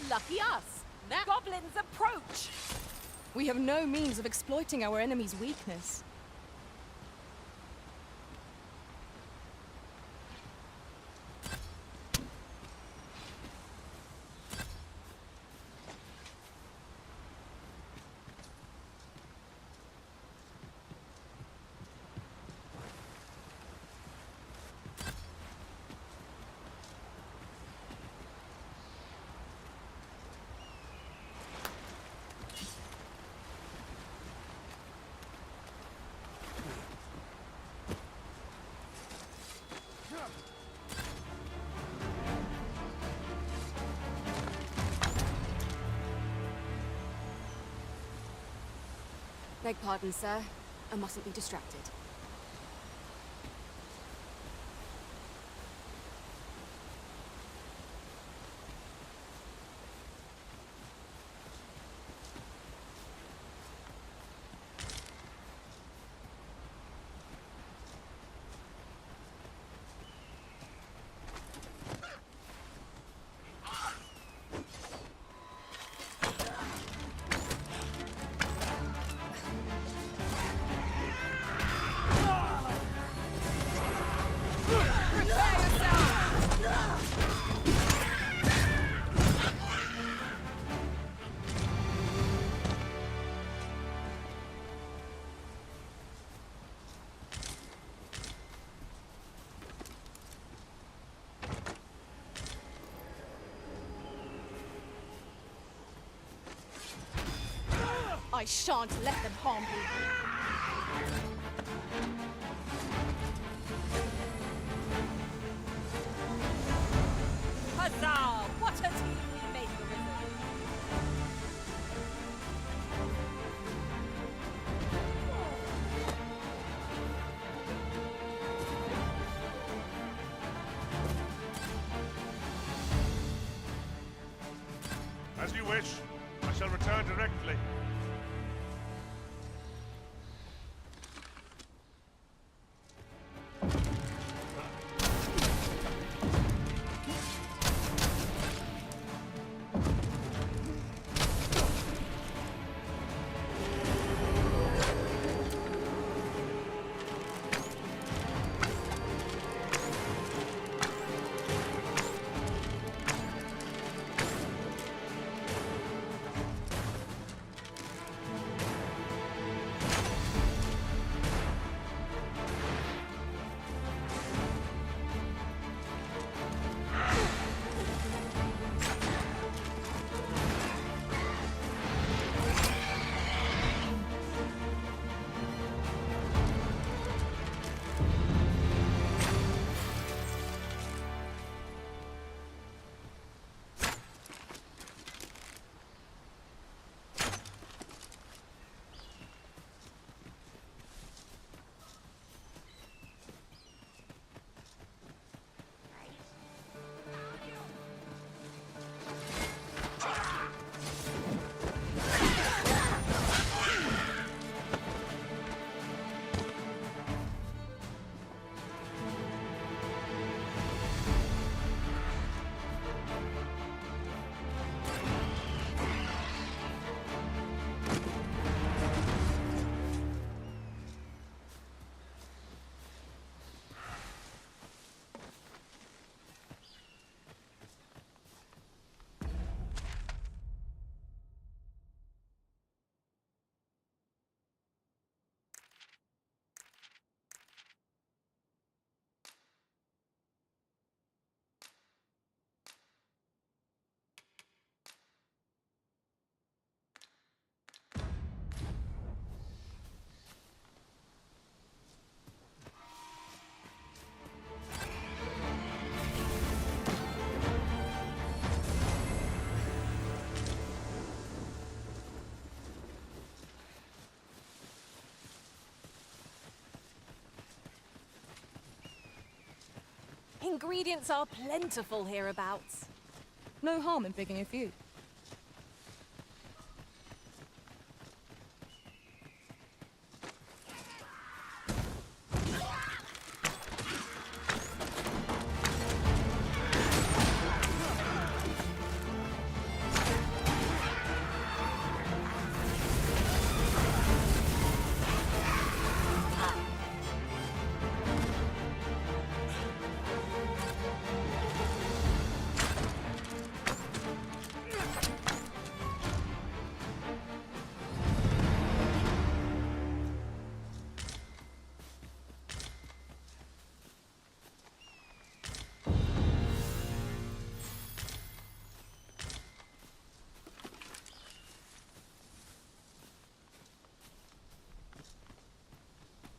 Lucky us! That goblins approach! We have no means of exploiting our enemy's weakness. Beg pardon, sir. I mustn't be distracted. I shan't let them harm you. Huzzah! What a team we made, Arisen! As you wish. I shall return directly. ingredients are plentiful hereabouts. No harm in picking a few.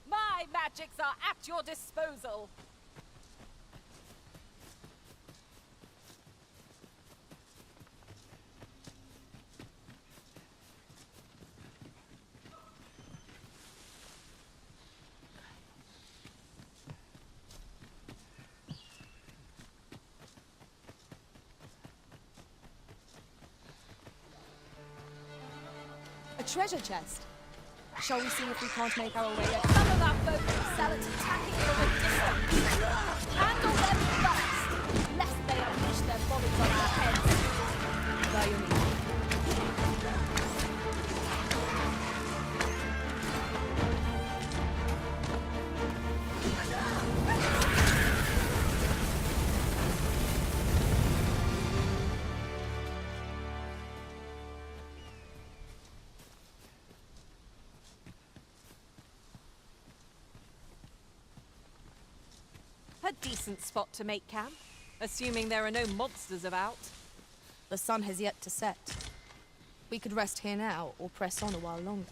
My magics are at your disposal. A treasure chest. Shall we see if we can't make our way there? Some of our folk sell it attacking from a distance. Handle them fast, lest they unleash their bodies on our heads. By your means. A decent spot to make camp, assuming there are no monsters about. The sun has yet to set. We could rest here now, or press on a while longer.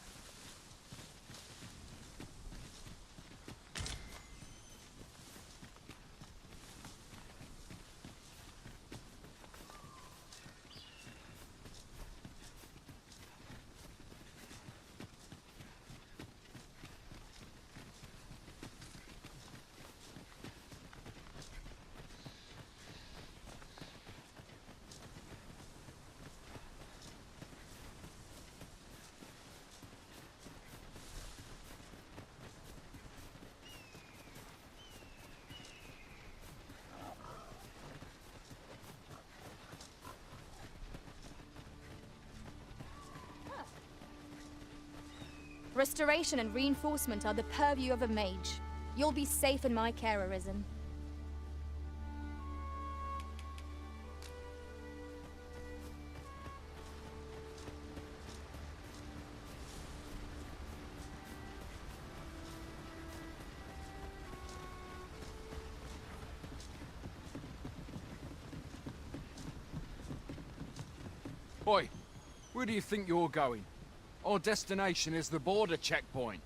Restoration and reinforcement are the purview of a mage. You'll be safe in my care, Arisen. Oi, where do you think you're going? Our destination is the border checkpoint.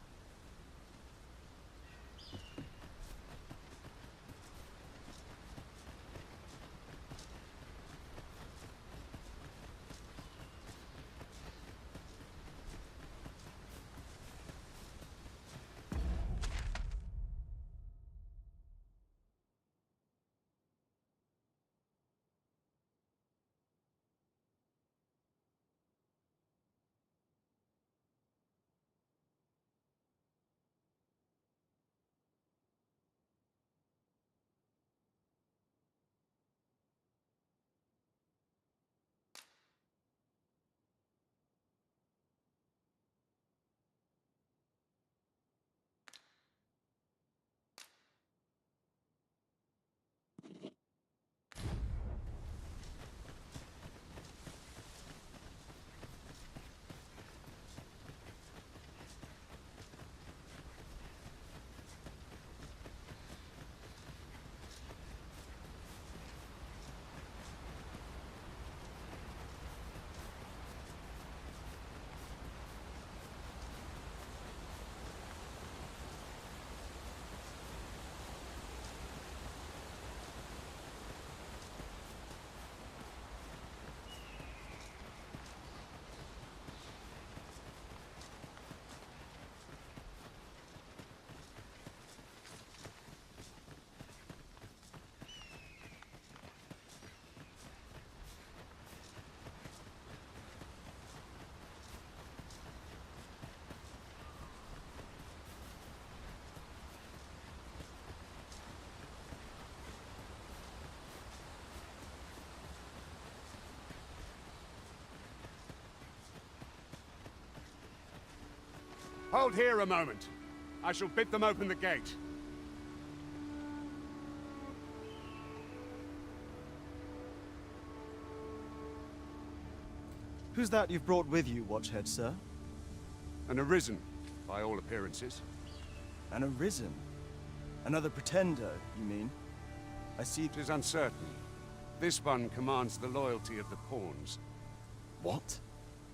Hold here a moment. I shall bid them open the gate. Who's that you've brought with you, Watchhead, sir? An Arisen, by all appearances. An Arisen? Another pretender, you mean? I see. It is uncertain. This one commands the loyalty of the pawns. What?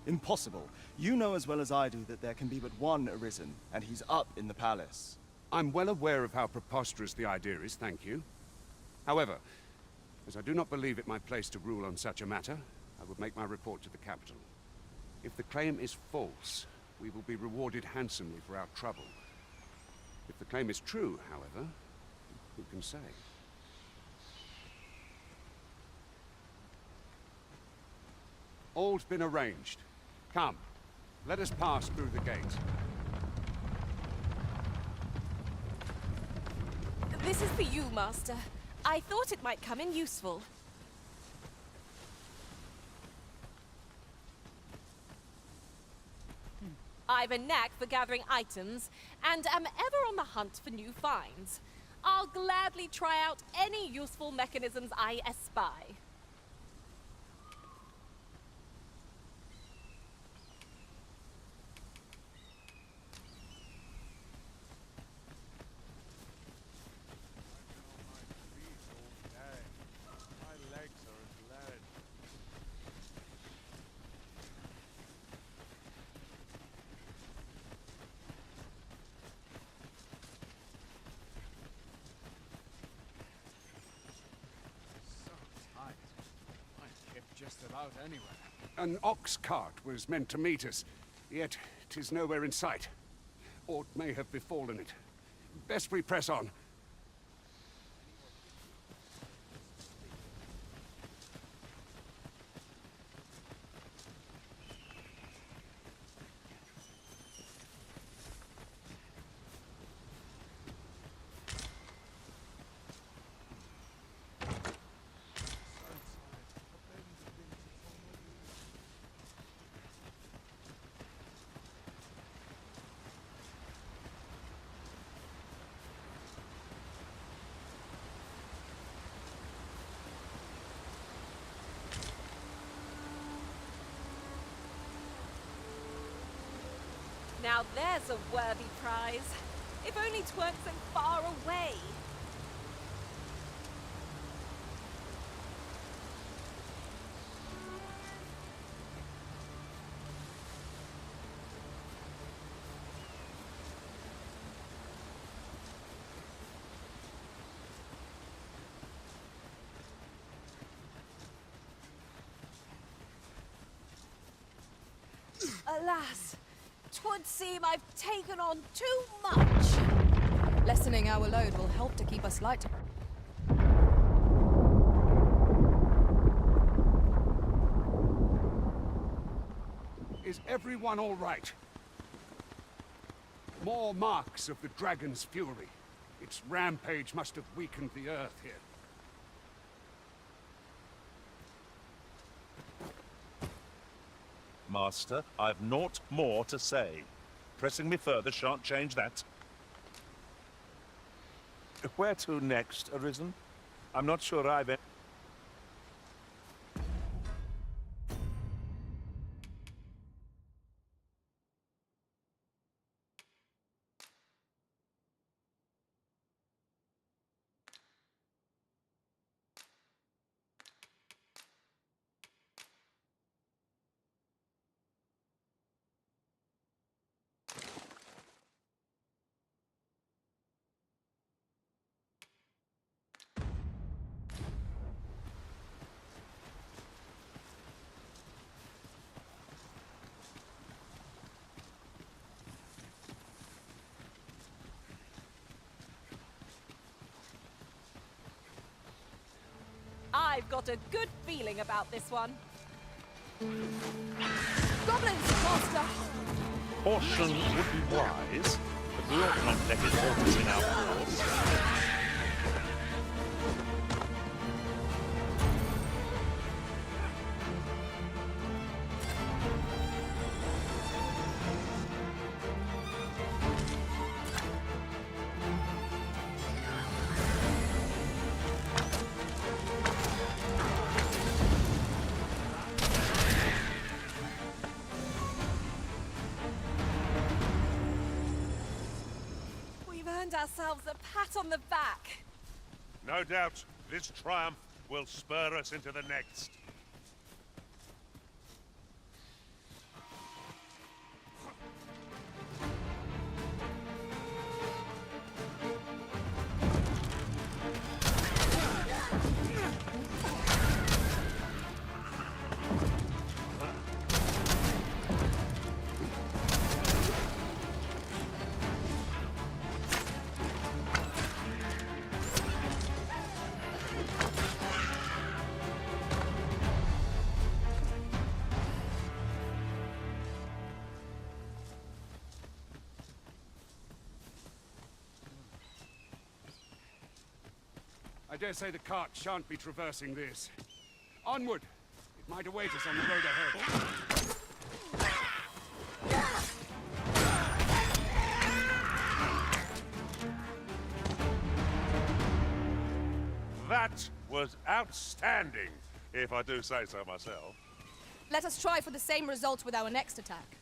Impossible. You know as well as I do that there can be but one Arisen, and he's up in the palace. I'm well aware of how preposterous the idea is, thank you. However, as I do not believe it my place to rule on such a matter, I would make my report to the capital. If the claim is false, we will be rewarded handsomely for our trouble. If the claim is true, however, who can say? All's been arranged. Come, let us pass through the gate. This is for you, Master. I thought it might come in useful. I've a knack for gathering items, and am ever on the hunt for new finds. I'll gladly try out any useful mechanisms I espy. My legs are as lead. Just about anywhere. An ox cart was meant to meet us, yet 'tis nowhere in sight. Aught may have befallen it. Best we press on. Now there's a worthy prize. If only 'tweren't so far away. Alas, 'twould seem I've taken on too much. Lessening our load will help to keep us light. Is everyone all right? More marks of the dragon's fury. Its rampage must have weakened the earth here. Master, I've naught more to say. Pressing me further shan't change that. Where to next, Arisen? I'm not sure I've... I've got a good feeling about this one. Goblins, Master! Caution would be wise, but we ought not let it halt us in our course. earned ourselves a pat on the back. No doubt, this triumph will spur us into the next. I dare say the cart shan't be traversing this. Onward! It might await us on the road ahead. That was outstanding, if I do say so myself. Let us try for the same result with our next attack.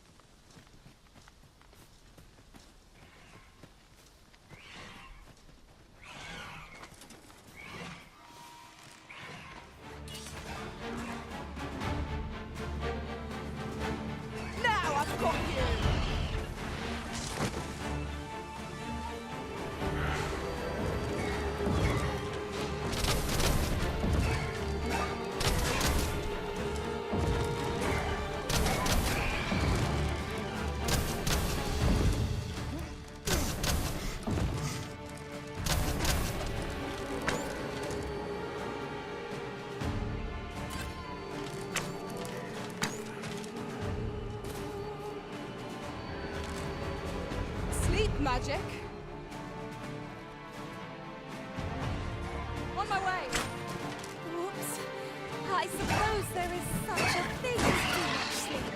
Now I've got you! Sleep magic. On my way. Whoops. I suppose there is such a thing as too much sleep.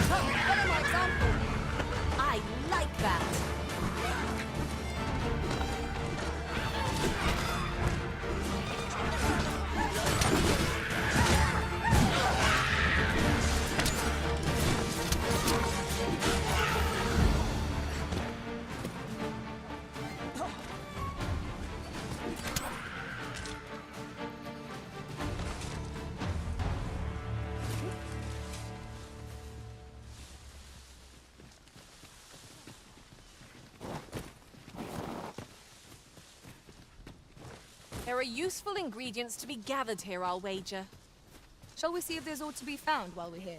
Follow my example. I like that. There are useful ingredients to be gathered here, I'll wager. Shall we see if there's aught to be found while we're here?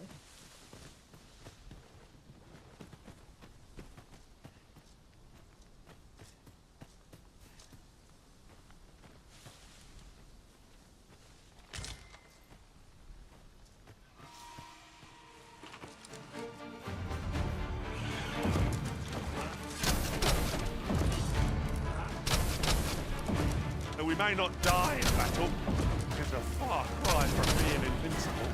Though we may not die in battle, which is a far cry from being invincible.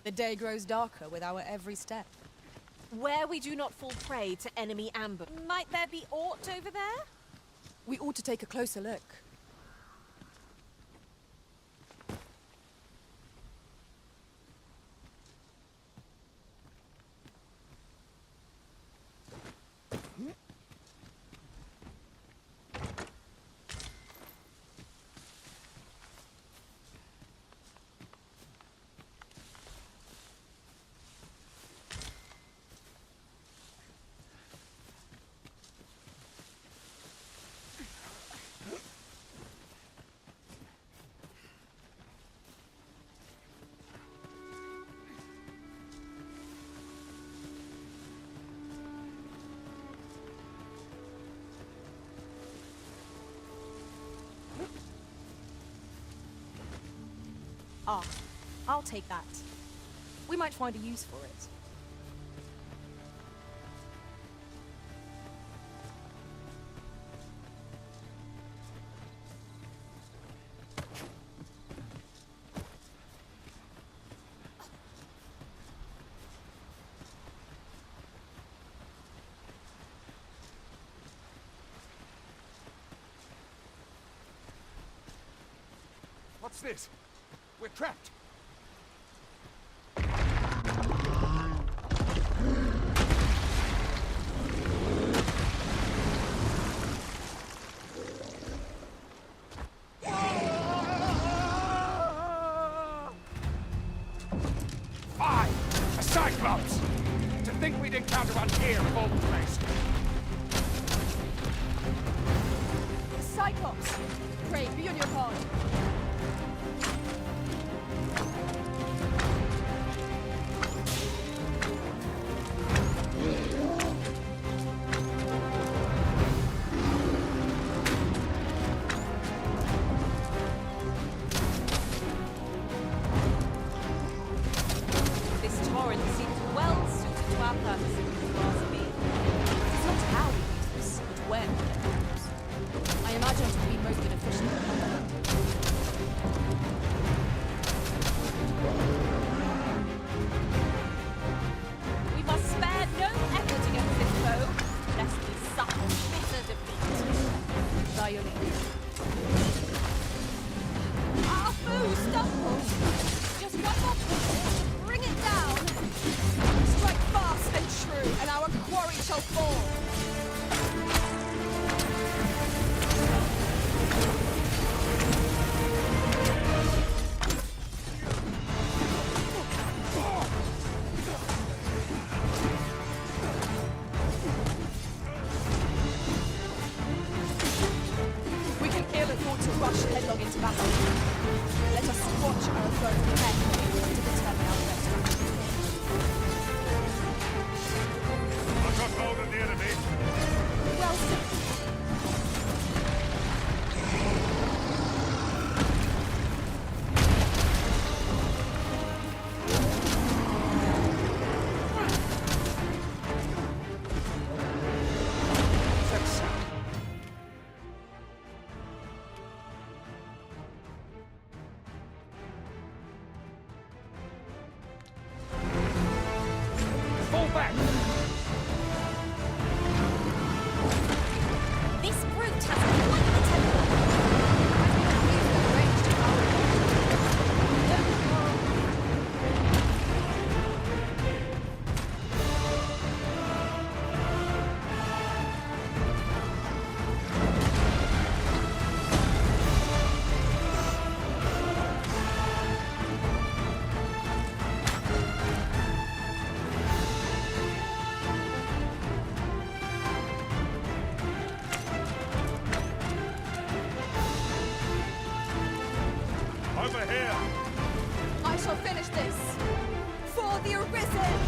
The day grows darker with our every step. Where we do not fall prey to enemy ambush. Might there be aught over there? We ought to take a closer look. Ah, I'll take that. We might find a use for it. What's this? We're trapped. Fine! A Cyclops! To think we'd encounter one here of all places. Cyclops! Pray, be on your guard. This torrent seems well suited to our purposes, Master B. It's not how we use this, but when we use. I imagine it would be most beneficial. We must spare no effort against this foe, lest we suffer bitter defeat. By your leave. Our foe stumbles! Just one more push to bring it down! Strike fast and true, and our quarry shall fall. We can ill afford to rush headlong into battle. Let us watch our foe's head to determine our best. I've got hold of the enemy. Well, sir. Fall back! This brute has quite the temper! Over here! I shall finish this for the Arisen!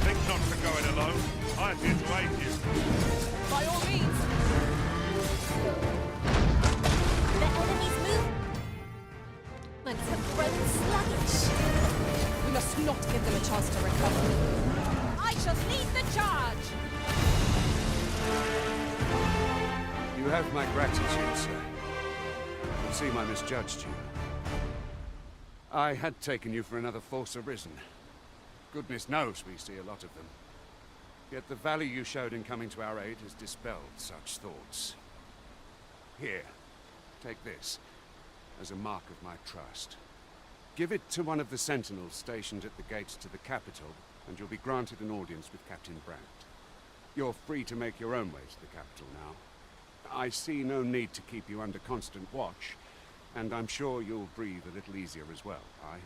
Think not to go it alone. I'm here to aid you. By all means. The enemy's movements have grown sluggish. We must not give them a chance to recover. I shall lead the charge! You have my gratitude, sir. It seems I misjudged you. I had taken you for another Force Arisen. Goodness knows we see a lot of them. Yet the value you showed in coming to our aid has dispelled such thoughts. Here, take this, as a mark of my trust. Give it to one of the sentinels stationed at the gates to the capital, and you'll be granted an audience with Captain Brandt. You're free to make your own way to the capital now. I see no need to keep you under constant watch, and I'm sure you'll breathe a little easier as well, aye?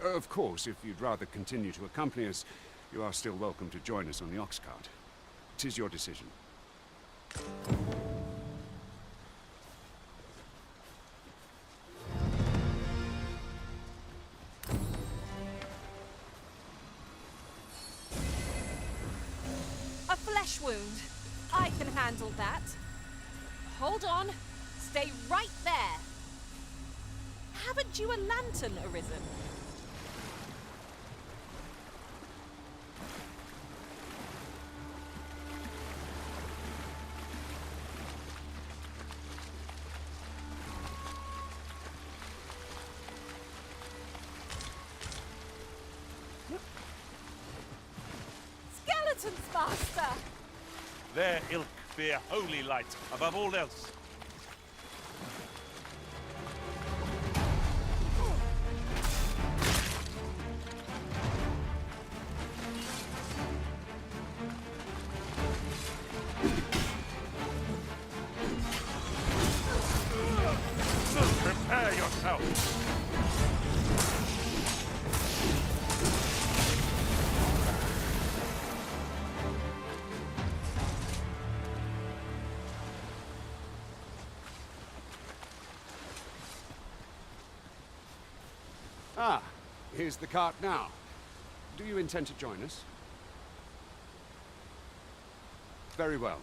Of course, if you'd rather continue to accompany us, you are still welcome to join us on the ox cart. 'Tis your decision. A flesh wound. I can handle that. Hold on. Stay right there. Haven't you a lantern arisen? Skeletons, Master! Their ilk fear holy light above all else. Prepare yourself. Ah, here's the cart now. Do you intend to join us? Very well.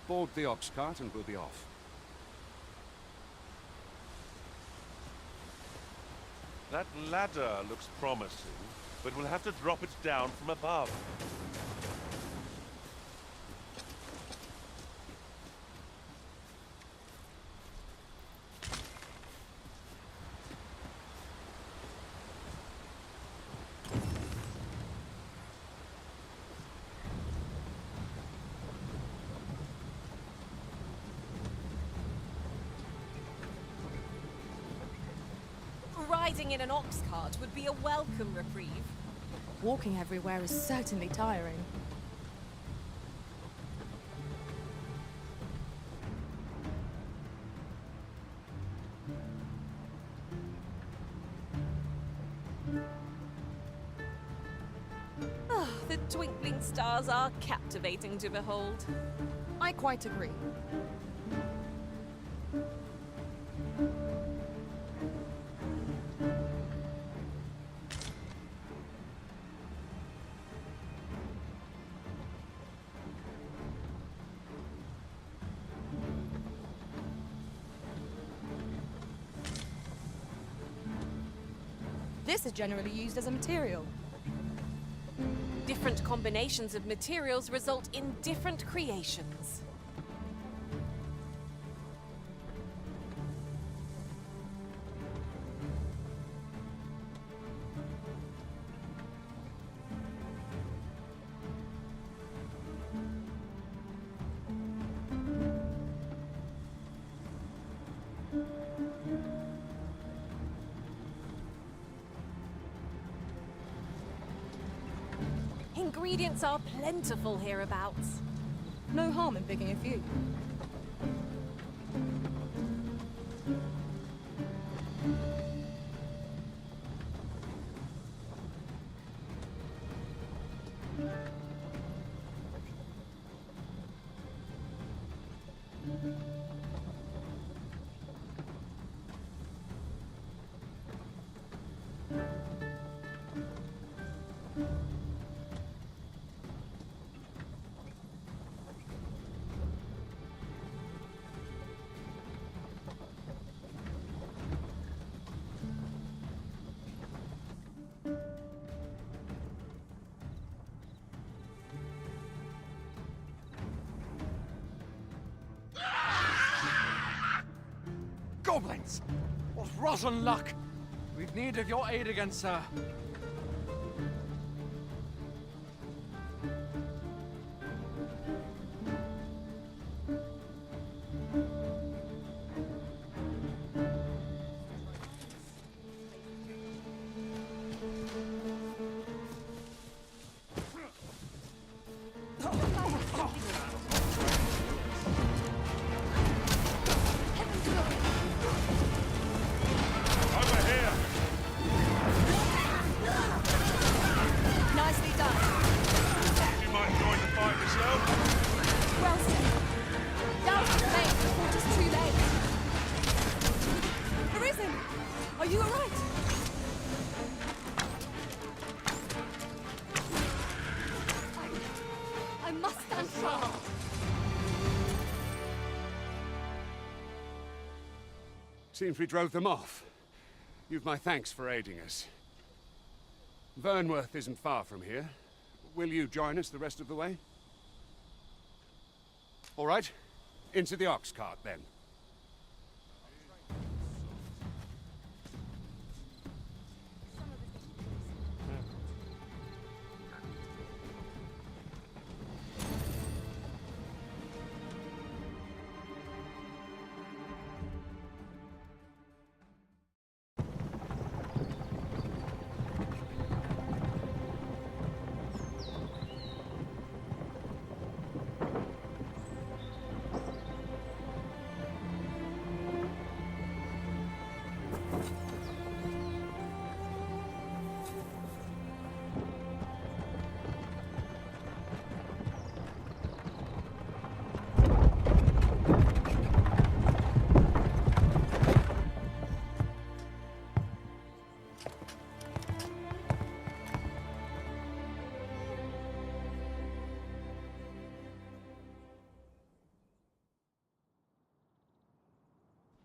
Board the ox cart and we'll be off. That ladder looks promising, but we'll have to drop it down from above. Riding in an ox cart would be a welcome reprieve. Walking everywhere is certainly tiring. Ah, the twinkling stars are captivating to behold. I quite agree. This is generally used as a material. Different combinations of materials result in different creations. Ingredients are plentiful hereabouts. No harm in picking a few. Goblins! What rotten luck! We've need of your aid again, sir. You might join the fight yourself. must stand firm. Seems we drove them off. You've my thanks for aiding us. Vernworth isn't far from here. Will you join us the rest of the way? All right. Into the ox cart, then.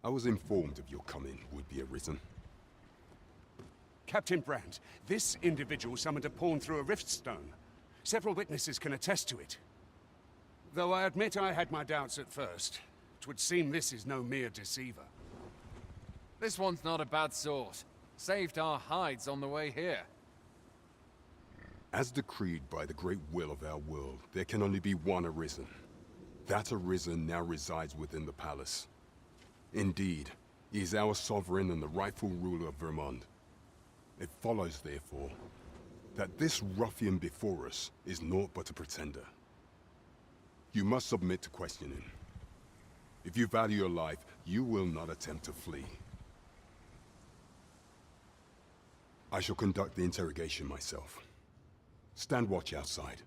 I was informed of your coming, would-be Arisen. Captain Brandt, this individual summoned a pawn through a rift stone. Several witnesses can attest to it. Though I admit I had my doubts at first. 'Twould seem this is no mere deceiver. This one's not a bad sort. Saved our hides on the way here. As decreed by the great will of our world, there can only be one Arisen. That Arisen now resides within the palace. Indeed, he is our sovereign and the rightful ruler of Vermont. It follows, therefore, that this ruffian before us is naught but a pretender. You must submit to questioning. If you value your life, you will not attempt to flee. I shall conduct the interrogation myself. Stand watch outside.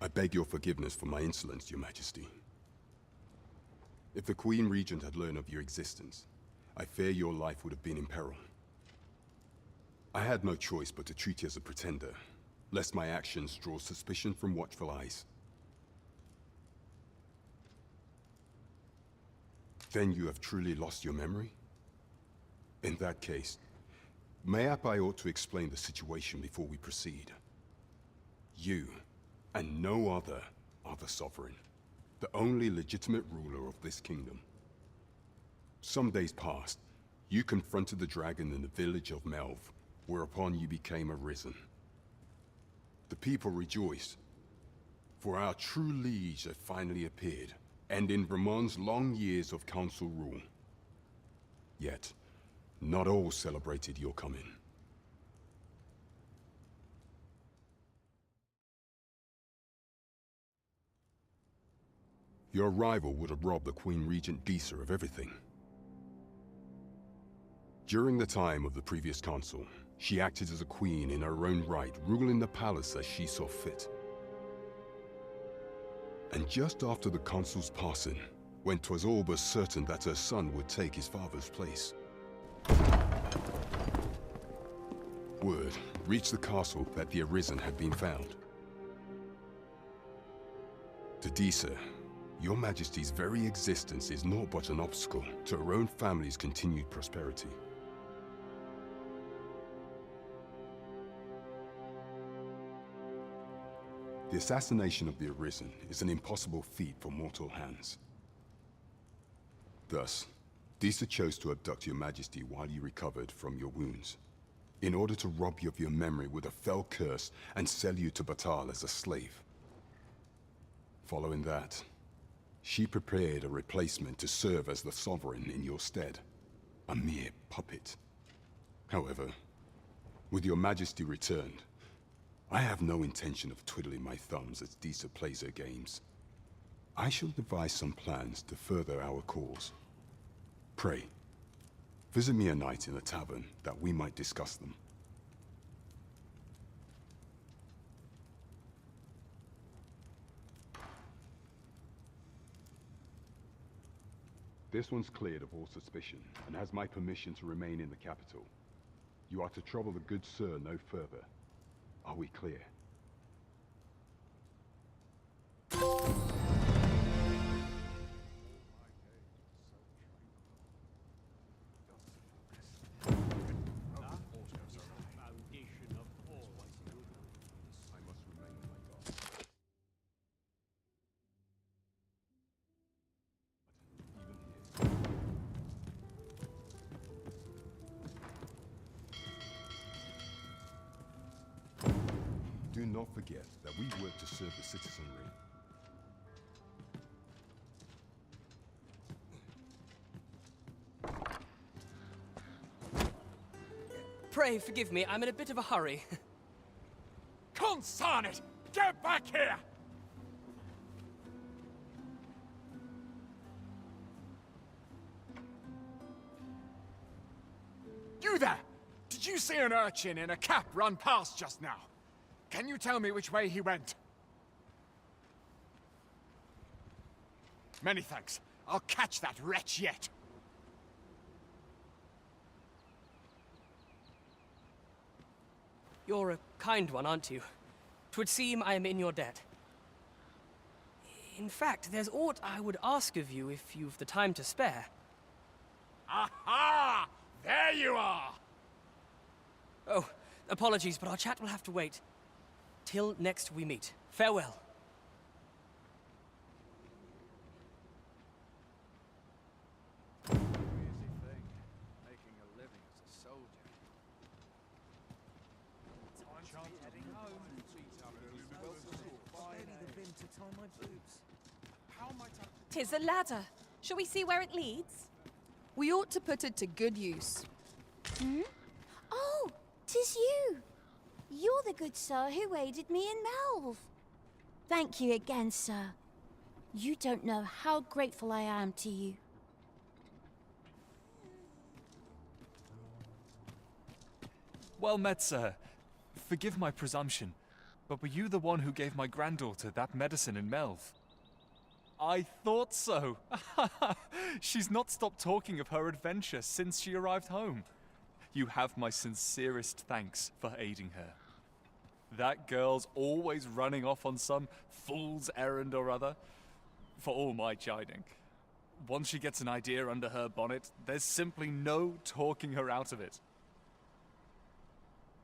I beg your forgiveness for my insolence, Your Majesty. If the Queen Regent had learned of your existence, I fear your life would have been in peril. I had no choice but to treat you as a pretender, lest my actions draw suspicion from watchful eyes. Then you have truly lost your memory? In that case, mayhap I ought to explain the situation before we proceed. You, and no other, are the sovereign, the only legitimate ruler of this kingdom. Some days past, you confronted the dragon in the village of Melv, whereupon you became Arisen. The people rejoiced, for our true liege had finally appeared, ending Vermont's long years of council rule. Yet, not all celebrated your coming. Your arrival would have robbed the Queen Regent Disa of everything. During the time of the previous council, she acted as a queen in her own right, ruling the palace as she saw fit. And just after the consul's passing, when 'twas all but certain that her son would take his father's place, word reached the castle that the Arisen had been found. To Disa, Your Majesty's very existence is naught but an obstacle to her own family's continued prosperity. The assassination of the Arisen is an impossible feat for mortal hands. Thus, Disa chose to abduct Your Majesty while you recovered from your wounds, in order to rob you of your memory with a fell curse and sell you to Batal as a slave. Following that, she prepared a replacement to serve as the sovereign in your stead, a mere puppet. However, with Your Majesty returned, I have no intention of twiddling my thumbs as Disa plays her games. I shall devise some plans to further our cause. Pray, visit me a night in the tavern that we might discuss them. This one's cleared of all suspicion, and has my permission to remain in the capital. You are to trouble the good sir no further. Are we clear? Do not forget that we work to serve the citizenry. Pray forgive me, I'm in a bit of a hurry. Consign it! Get back here! You there! Did you see an urchin in a cap run past just now? Can you tell me which way he went? Many thanks. I'll catch that wretch yet. You're a kind one, aren't you? 'Twould seem I am in your debt. In fact, there's aught I would ask of you if you've the time to spare. Aha! There you are! Oh, apologies, but our chat will have to wait. Till next we meet. Farewell. Easy thing, making a living as a soldier. Time to be heading home. Barely the bin to tie my boobs. How might I... 'Tis a ladder. Shall we see where it leads? We ought to put it to good use. Hmm? Oh, 'tis you! You're the good sir who aided me in Melve. Thank you again, sir. You don't know how grateful I am to you. Well met, sir. Forgive my presumption, but were you the one who gave my granddaughter that medicine in Melve? I thought so. She's not stopped talking of her adventure since she arrived home. You have my sincerest thanks for aiding her. That girl's always running off on some fool's errand or other, for all my chiding. Once she gets an idea under her bonnet, there's simply no talking her out of it.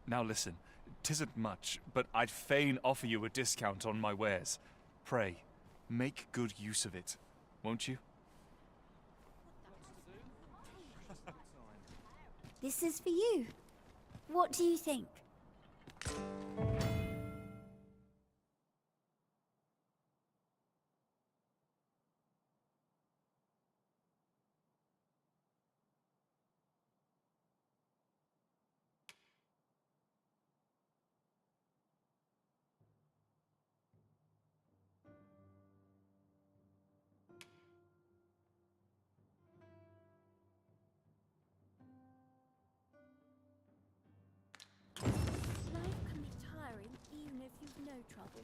Now listen, 'tisn't much, but I'd fain offer you a discount on my wares. Pray, make good use of it, won't you? This is for you. What do you think? Life can be tiring even if you've no troubles.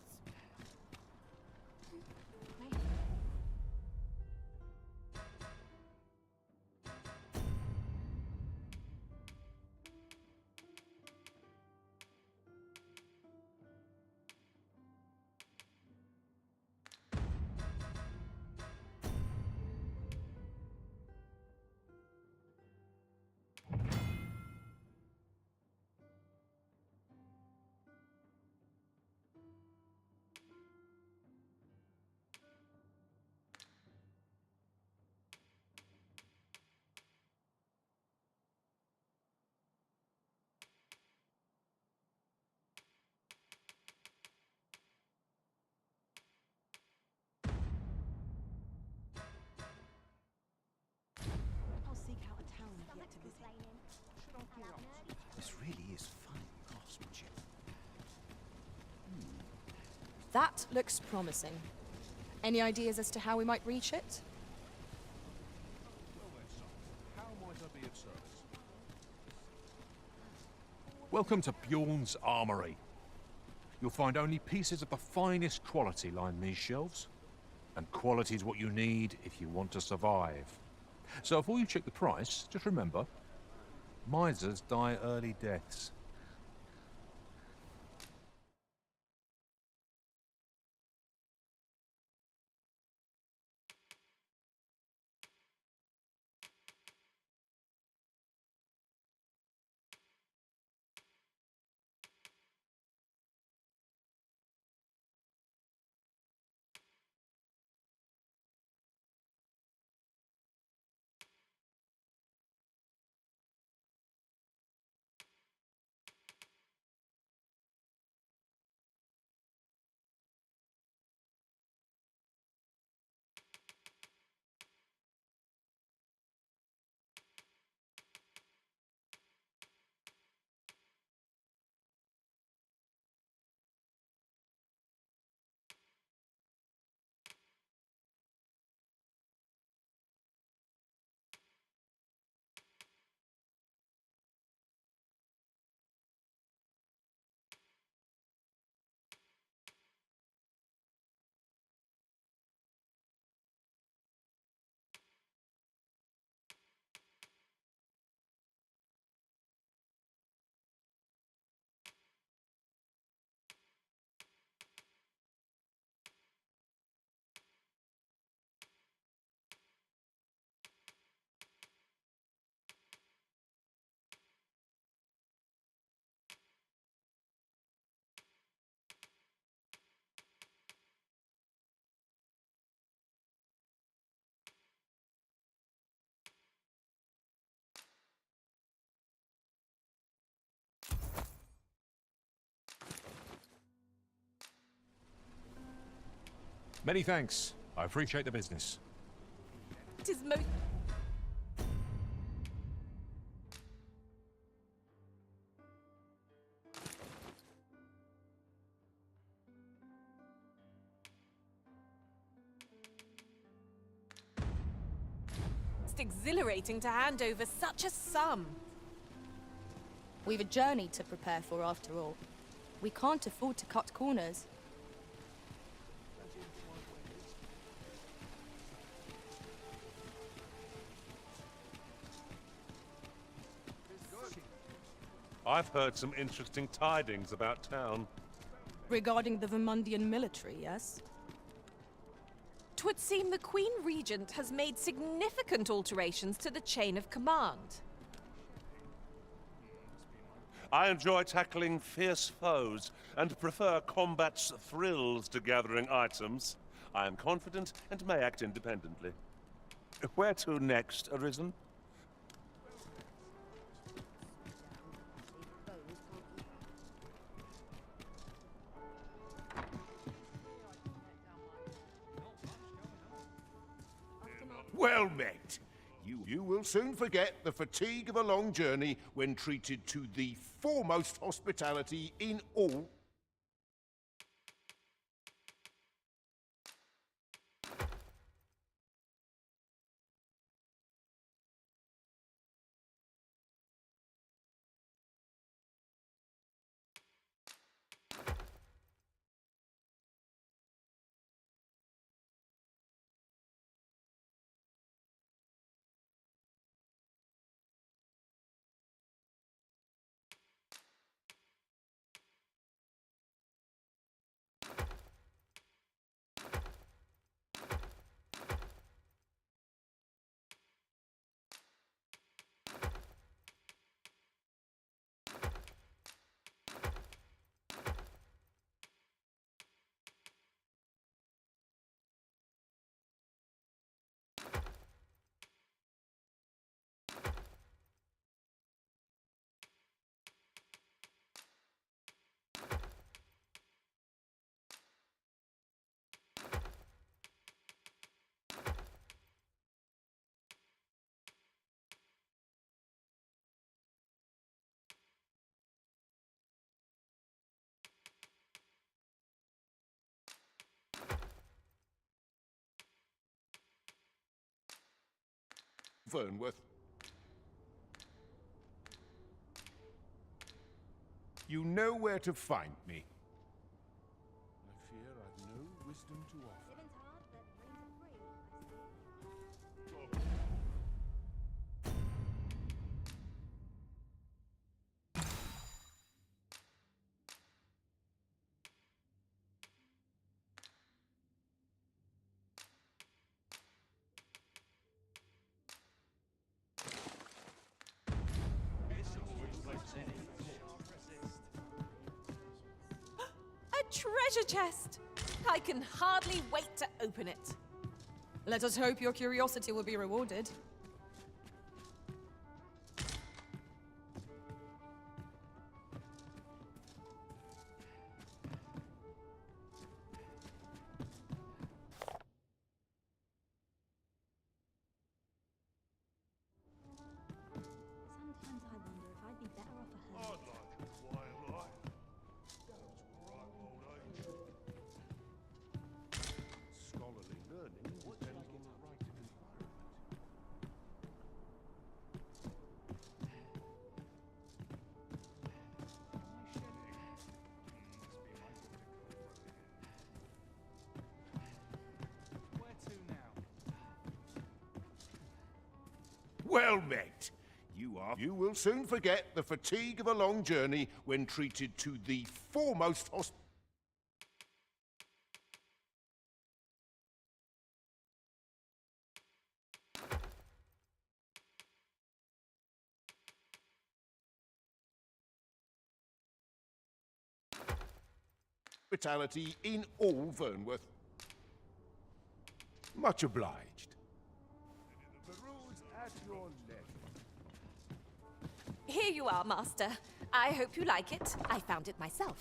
This really is fun craftsmanship. That looks promising. Any ideas as to how we might reach it? How might I be of service? Welcome to Bjorn's Armory. You'll find only pieces of the finest quality line these shelves. And quality's what you need if you want to survive. So before you check the price, just remember, misers die early deaths. Many thanks. I appreciate the business. Tis mo- It's exhilarating to hand over such a sum. We've a journey to prepare for after all. We can't afford to cut corners. I've heard some interesting tidings about town. Regarding the Vermundian military, yes? 'Twould seem the Queen Regent has made significant alterations to the chain of command. I enjoy tackling fierce foes and prefer combat's thrills to gathering items. I am confident and may act independently. Where to next, Arisen? Well met. You will soon forget the fatigue of a long journey when treated to the foremost hospitality in all. Fernworth. You know where to find me. I fear I've no wisdom to offer. treasure chest! I can hardly wait to open it. Let us hope your curiosity will be rewarded. Sometimes I wonder if I'd be better off a hermit. I'd like a quiet life. Go to a ripe old age. Scholarly learning depends on the right environment. Where to now? Well met. You will soon forget the fatigue of a long journey when treated to the foremost hospitality in all Vernworth. Much obliged. The rules at your neck. Here you are, Master. I hope you like it. I found it myself.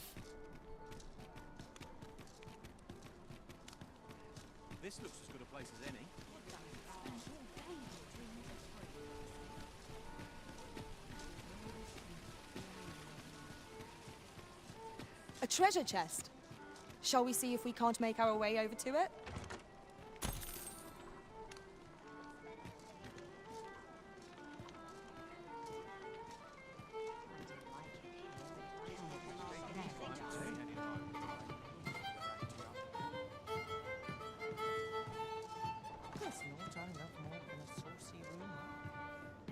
This looks as good a place as any. A treasure chest. Shall we see if we can't make our way over to it?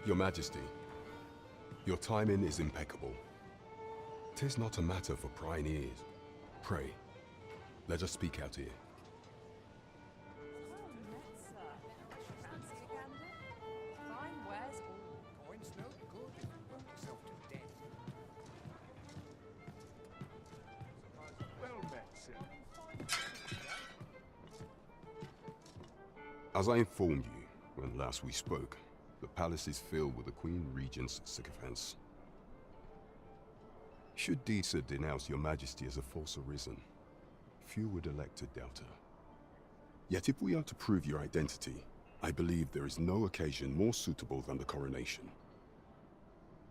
Your Majesty, your timing is impeccable. 'Tis not a matter for prying ears. Pray, let us speak out here. Well met, sir. As I informed you when last we spoke, the palace is filled with the Queen Regent's sycophants. Should Disa denounce your Majesty as a false arisen, few would elect to doubt her. Yet if we are to prove your identity, I believe there is no occasion more suitable than the coronation.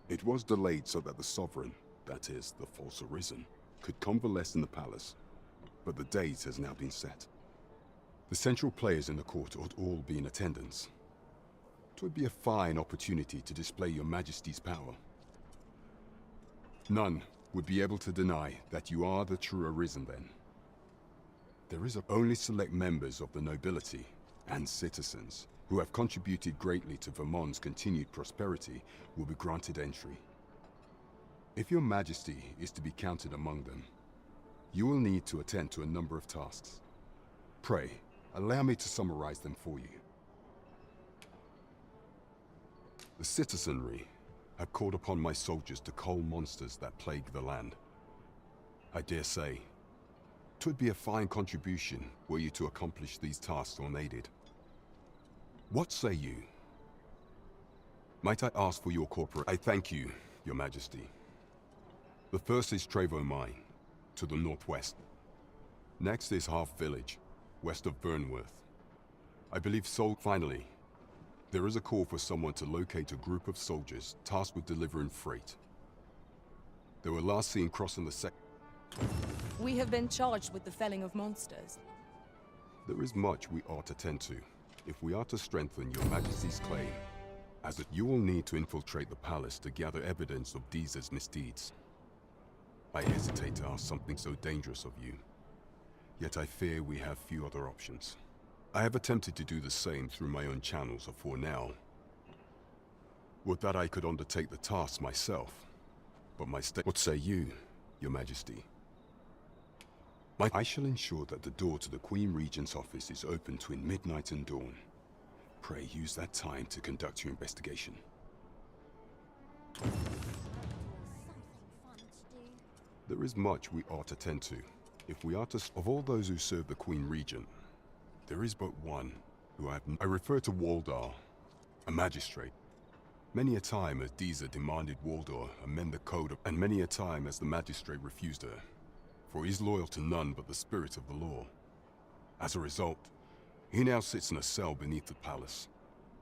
It was delayed so that the sovereign, that is, the false arisen, could convalesce in the palace, but the date has now been set. The central players in the court ought all be in attendance. 'Twould be a fine opportunity to display your Majesty's power. None would be able to deny that you are the true arisen then. There is only select members of the nobility and citizens who have contributed greatly to Vermont's continued prosperity will be granted entry. If your Majesty is to be counted among them, you will need to attend to a number of tasks. Pray, allow me to summarize them for you. The citizenry have called upon my soldiers to cull monsters that plague the land. I dare say, 'twould be a fine contribution were you to accomplish these tasks unaided. What say you? Might I ask for your I thank you, your Majesty. The first is Trevo Mine, to the northwest. Next is Half Village, west of Vernworth. I believe finally, there is a call for someone to locate a group of soldiers tasked with delivering freight. They were last seen crossing the We have been charged with the felling of monsters. There is much we ought to tend to, if we are to strengthen your Majesty's claim, as that you will need to infiltrate the palace to gather evidence of Disa's misdeeds. I hesitate to ask something so dangerous of you, yet I fear we have few other options. I have attempted to do the same through my own channels afore now. Would that I could undertake the task myself, but what say you, your Majesty? I shall ensure that the door to the Queen Regent's office is open between midnight and dawn. Pray use that time to conduct your investigation. There is much we ought to tend to, If we are to... Of all those who serve the Queen Regent, there is but one who I refer to Waldar, a magistrate. Many a time as Deezer demanded Waldar amend the code, and many a time as the magistrate refused her, for he is loyal to none but the spirit of the law. As a result, he now sits in a cell beneath the palace.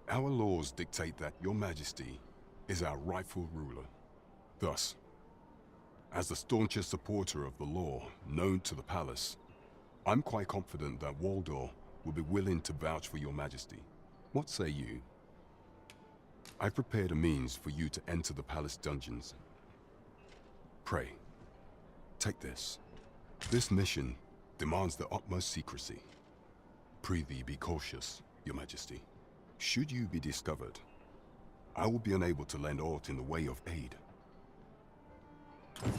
Our laws dictate that Your Majesty is our rightful ruler. Thus, as the staunchest supporter of the law known to the palace, I'm quite confident that Waldor will be willing to vouch for Your Majesty. What say you? I've prepared a means for you to enter the palace dungeons. Pray, take this. This mission demands the utmost secrecy. Prithee be cautious, Your Majesty. Should you be discovered, I will be unable to lend aught in the way of aid. Lots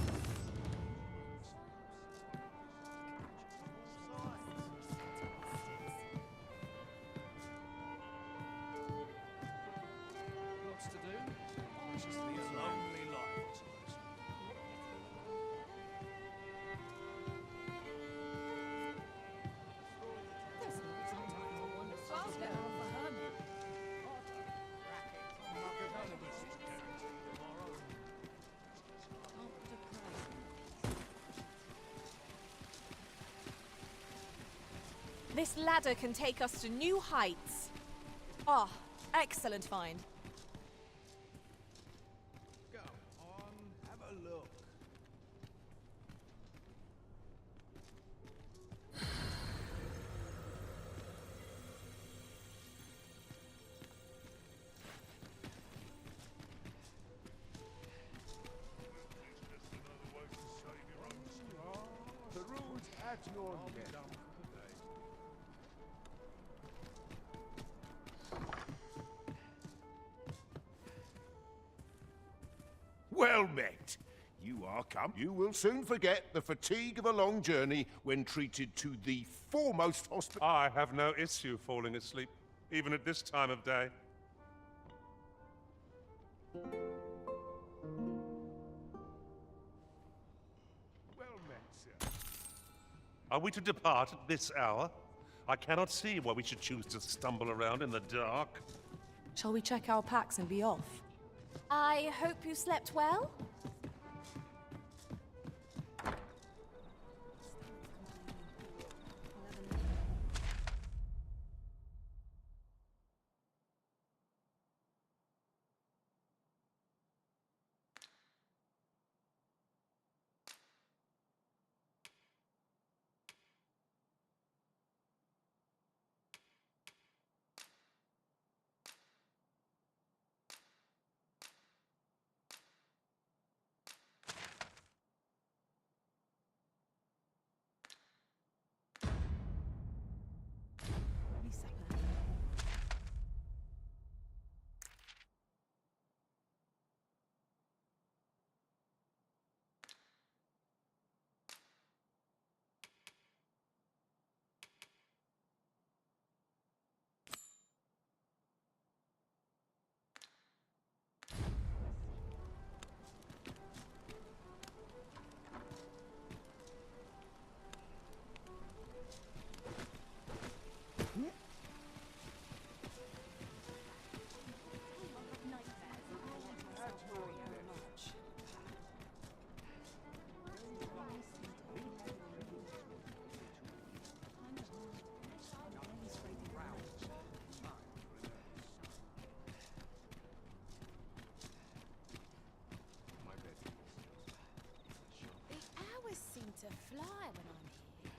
to do. It's just the lonely life, I suppose. This ladder can take us to new heights. Ah, excellent find. Go on, have a look. The road's at your left. Well met. You are come. You will soon forget the fatigue of a long journey when treated to the foremost hospital. I have no issue falling asleep, even at this time of day. Well met, sir. Are we to depart at this hour? I cannot see why we should choose to stumble around in the dark. Shall we check our packs and be off? I hope you slept well. To fly when I'm here.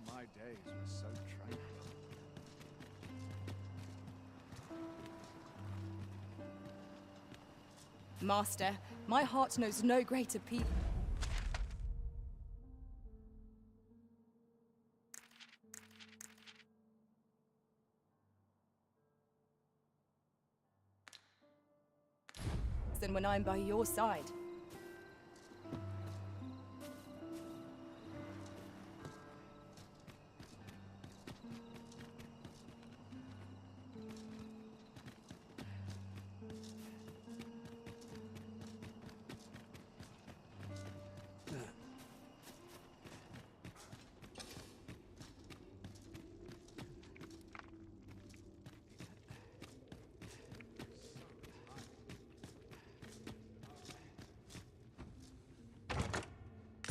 My days were so tranquil. Master, my heart knows no greater peace than when I'm by your side.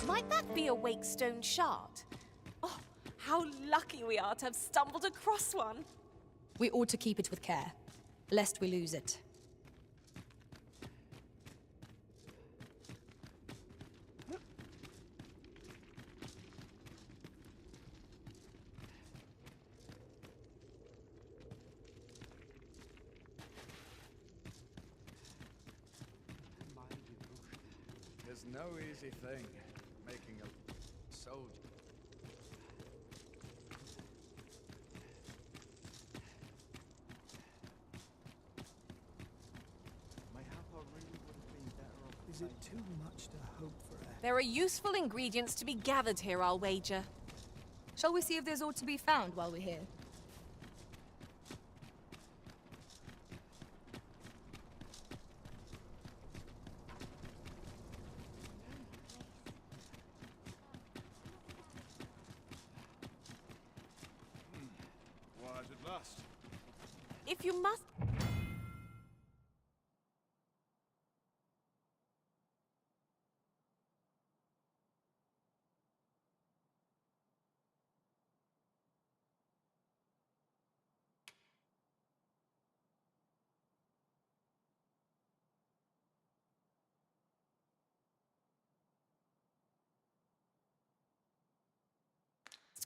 Might that be a Wakestone shard? Oh, how lucky we are to have stumbled across one. We ought to keep it with care, lest we lose it. There's no easy thing, making a soldier. Is it too much to hope for a... There are useful ingredients to be gathered here, I'll wager. Shall we see if there's aught to be found while we're here? Wise at last. If you must...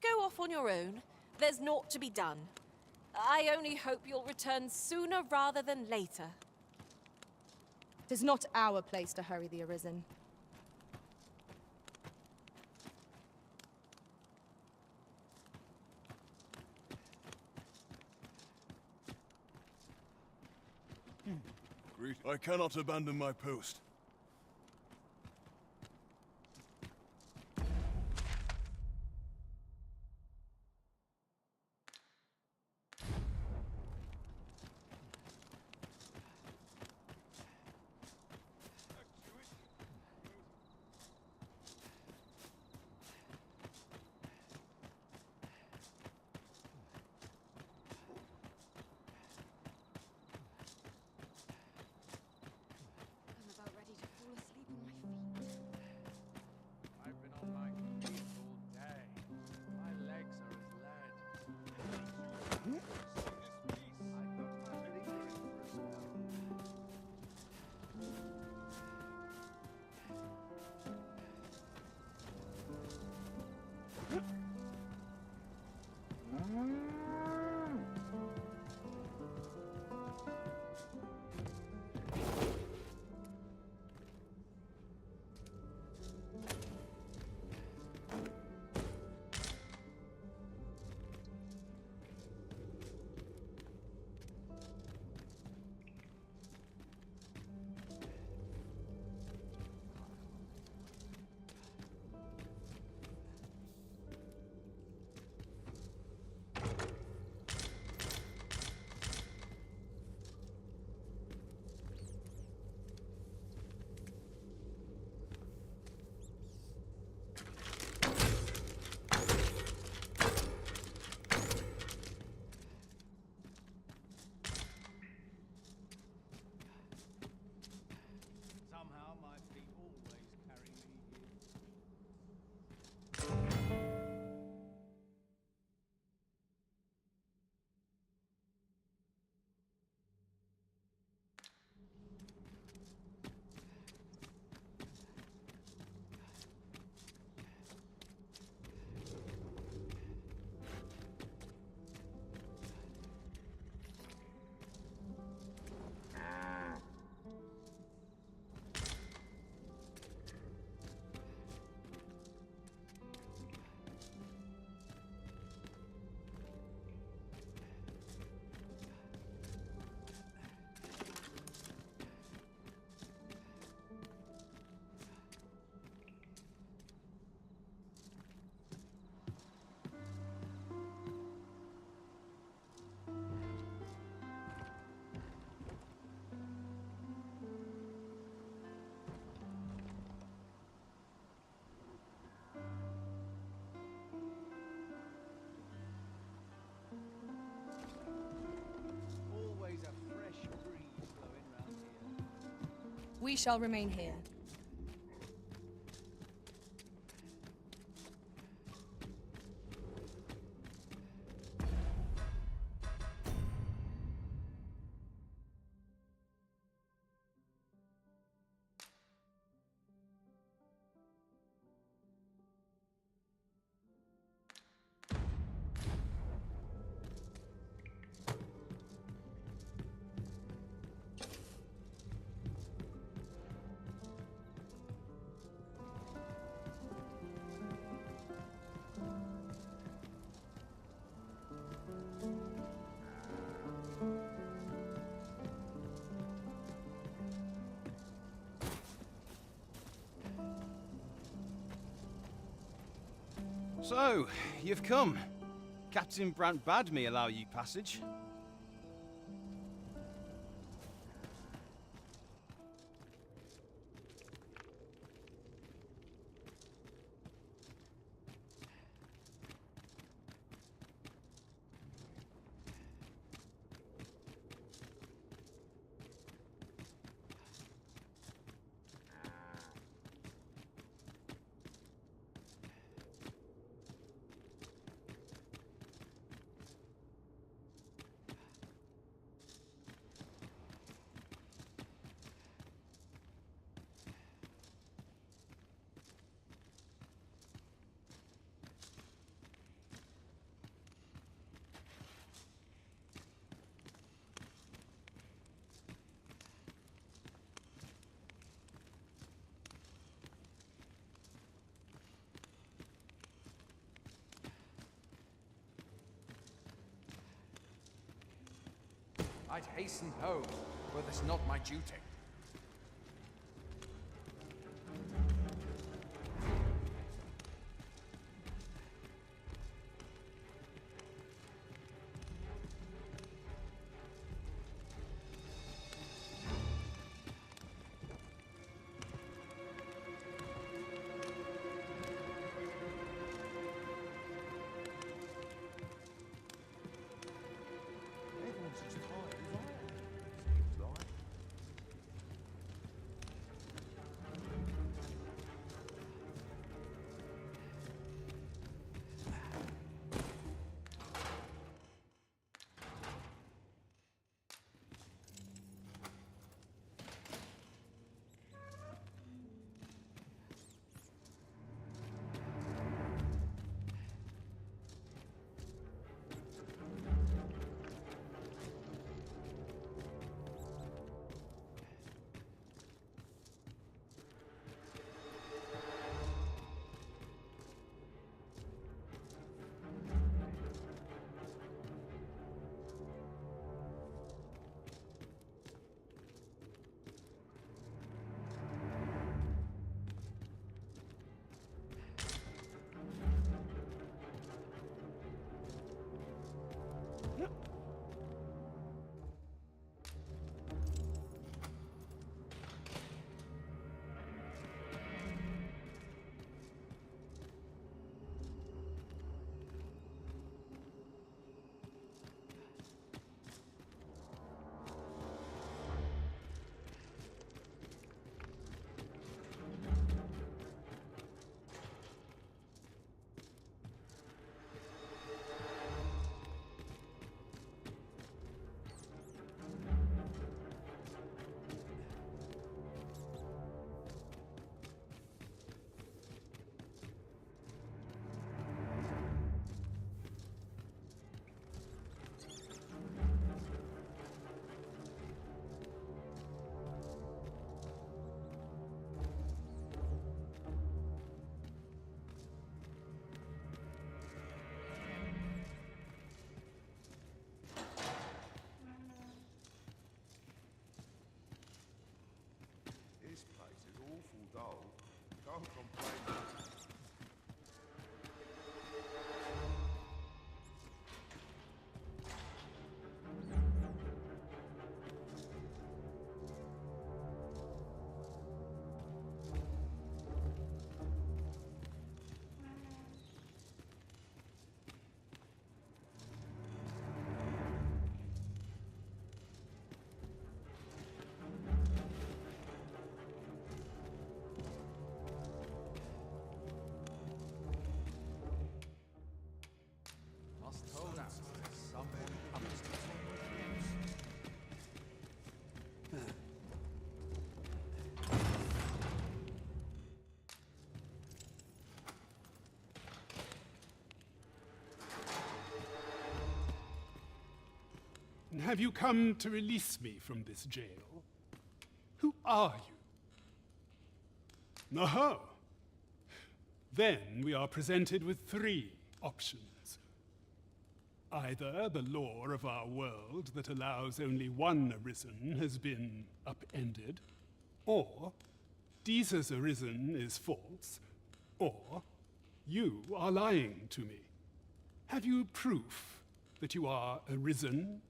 go off on your own, there's naught to be done. I only hope you'll return sooner rather than later. 'Tis not our place to hurry the Arisen. I cannot abandon my post. We shall remain here. So, you've come. Captain Brant bade me allow you passage. I'd hasten home, were this not my duty. Everyone's as tired as I am, seems like. This place is awful dull. Can't complain. have you come to release me from this jail? Who are you? Oh. Then we are presented with three options. Either the law of our world that allows only one Arisen has been upended, or Deeza's Arisen is false, or you are lying to me. Have you proof that you are Arisen,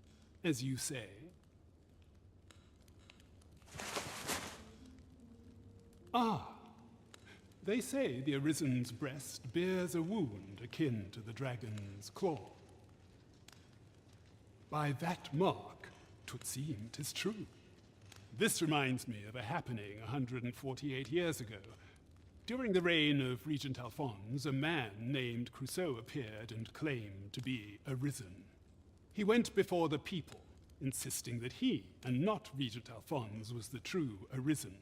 as you say? Ah, they say the Arisen's breast bears a wound akin to the dragon's claw. By that mark, 'twould seem 'tis true. This reminds me of a happening 148 years ago. During the reign of Regent Alphonse, a man named Crusoe appeared and claimed to be Arisen. He went before the people, insisting that he, and not Regent Alphonse, was the true Arisen,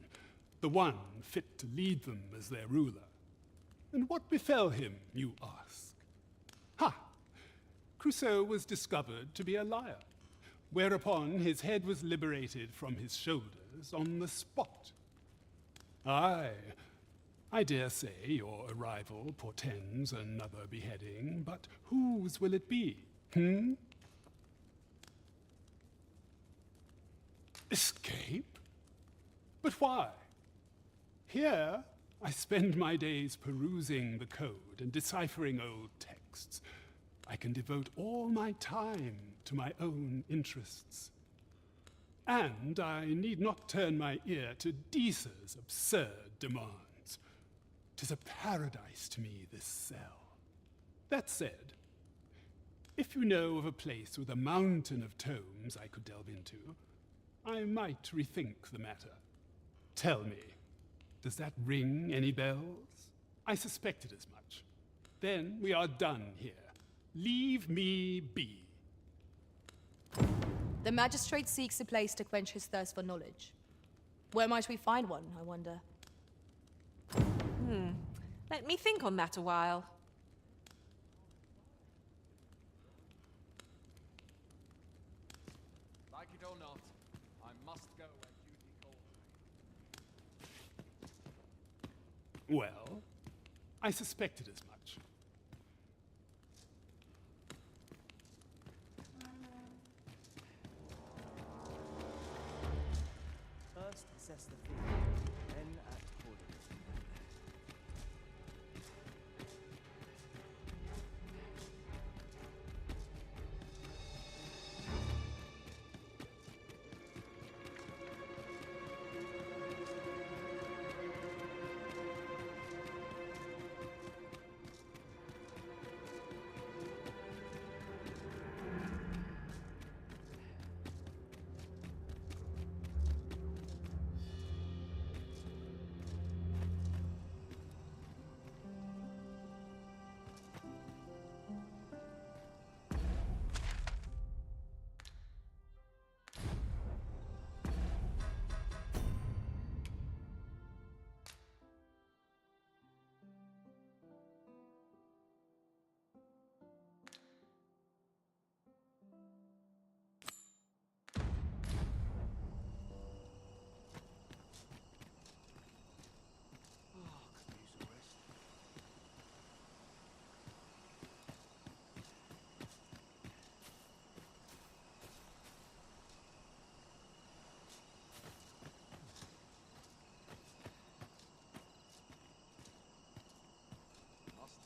the one fit to lead them as their ruler. And what befell him, you ask? Ha! Crusoe was discovered to be a liar, whereupon his head was liberated from his shoulders on the spot. Aye, I dare say your arrival portends another beheading, but whose will it be, Escape? But why? Here, I spend my days perusing the code and deciphering old texts. I can devote all my time to my own interests. And I need not turn my ear to Deeza's absurd demands. 'Tis a paradise to me, this cell. That said, if you know of a place with a mountain of tomes I could delve into, I might rethink the matter. Tell me, does that ring any bells? I suspected as much. Then we are done here. Leave me be. The magistrate seeks a place to quench his thirst for knowledge. Where might we find one, I wonder? Let me think on that a while. Like it or not, I must go where duty calls me. Well, I suspected as much. First, assess the field, then act accordingly.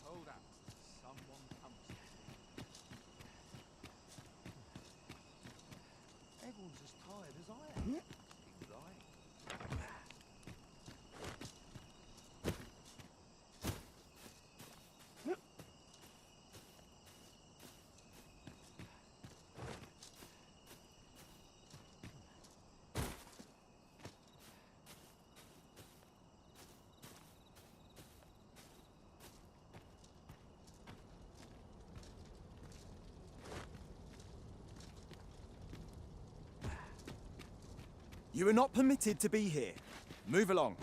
Hold out. Someone comes to me. Everyone's as tired as I am. Seems like. You are not permitted to be here. Move along.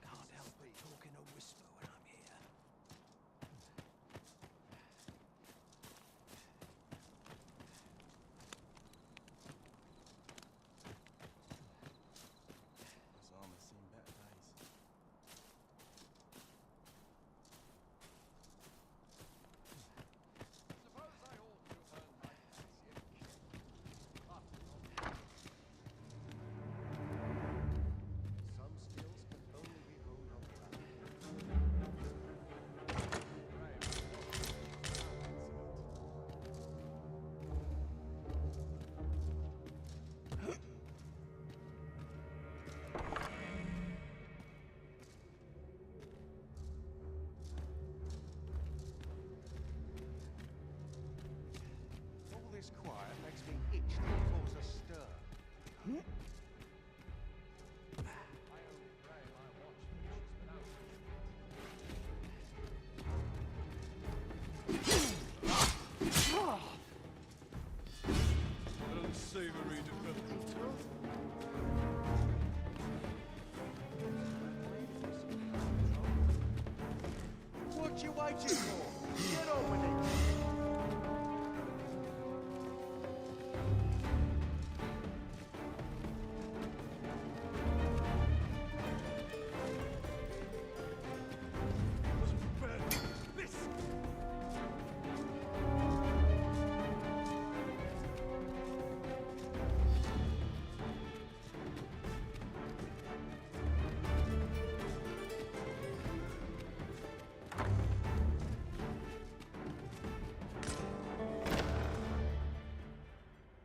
Can't help but talking Unsavory development, huh? What you waiting for? Get on with it.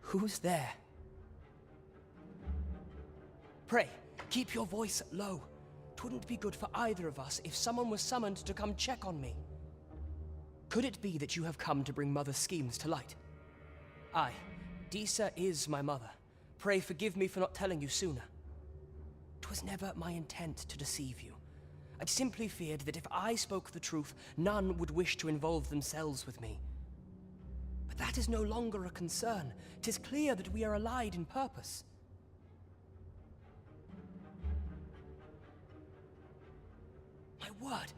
Who's there? Pray, keep your voice low. 'Twouldn't be good for either of us if someone was summoned to come check on me. Could it be that you have come to bring Mother's schemes to light? Aye, Disa is my mother. Pray forgive me for not telling you sooner. 'Twas never my intent to deceive you. I'd simply feared that if I spoke the truth, none would wish to involve themselves with me. But that is no longer a concern. 'Tis clear that we are allied in purpose. My word,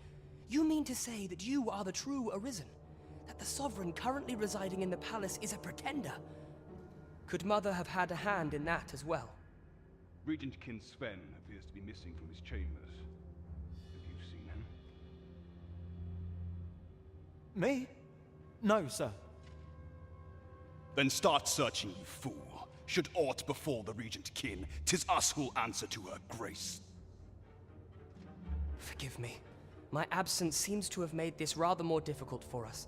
you mean to say that you are the true Arisen? That the Sovereign currently residing in the palace is a pretender? Could Mother have had a hand in that as well? Regent Kin Sven appears to be missing from his chambers. Have you seen him? Me? No, sir. Then start searching, you fool. Should aught befall the Regent Kin, 'tis us who'll answer to her grace. Forgive me. My absence seems to have made this rather more difficult for us.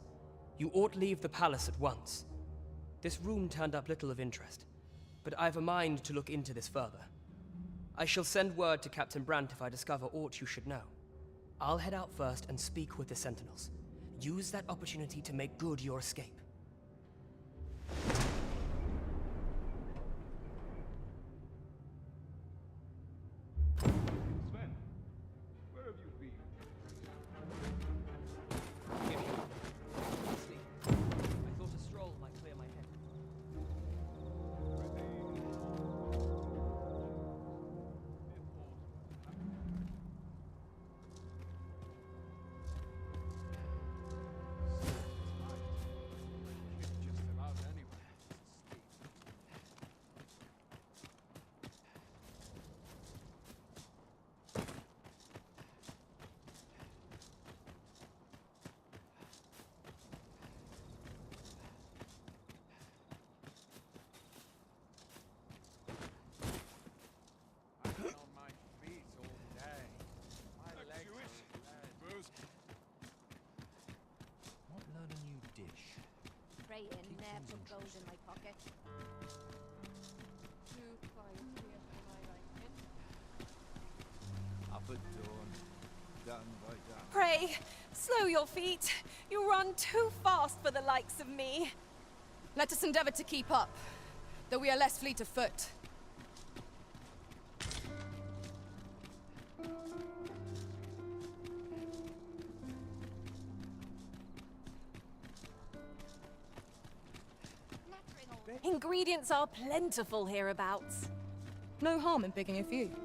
You ought leave the palace at once. This room turned up little of interest, but I've a mind to look into this further. I shall send word to Captain Brandt if I discover aught you should know. I'll head out first and speak with the Sentinels. Use that opportunity to make good your escape. Sven, where have you been? Forgive me. Honestly, I thought a stroll might clear my head. Right in there, put gold in my pocket. Up at dawn, done by done. Pray, slow your feet. You run too fast for the likes of me. Let us endeavor to keep up, though we are less fleet of foot. Ingredients are plentiful hereabouts. No harm in picking a few.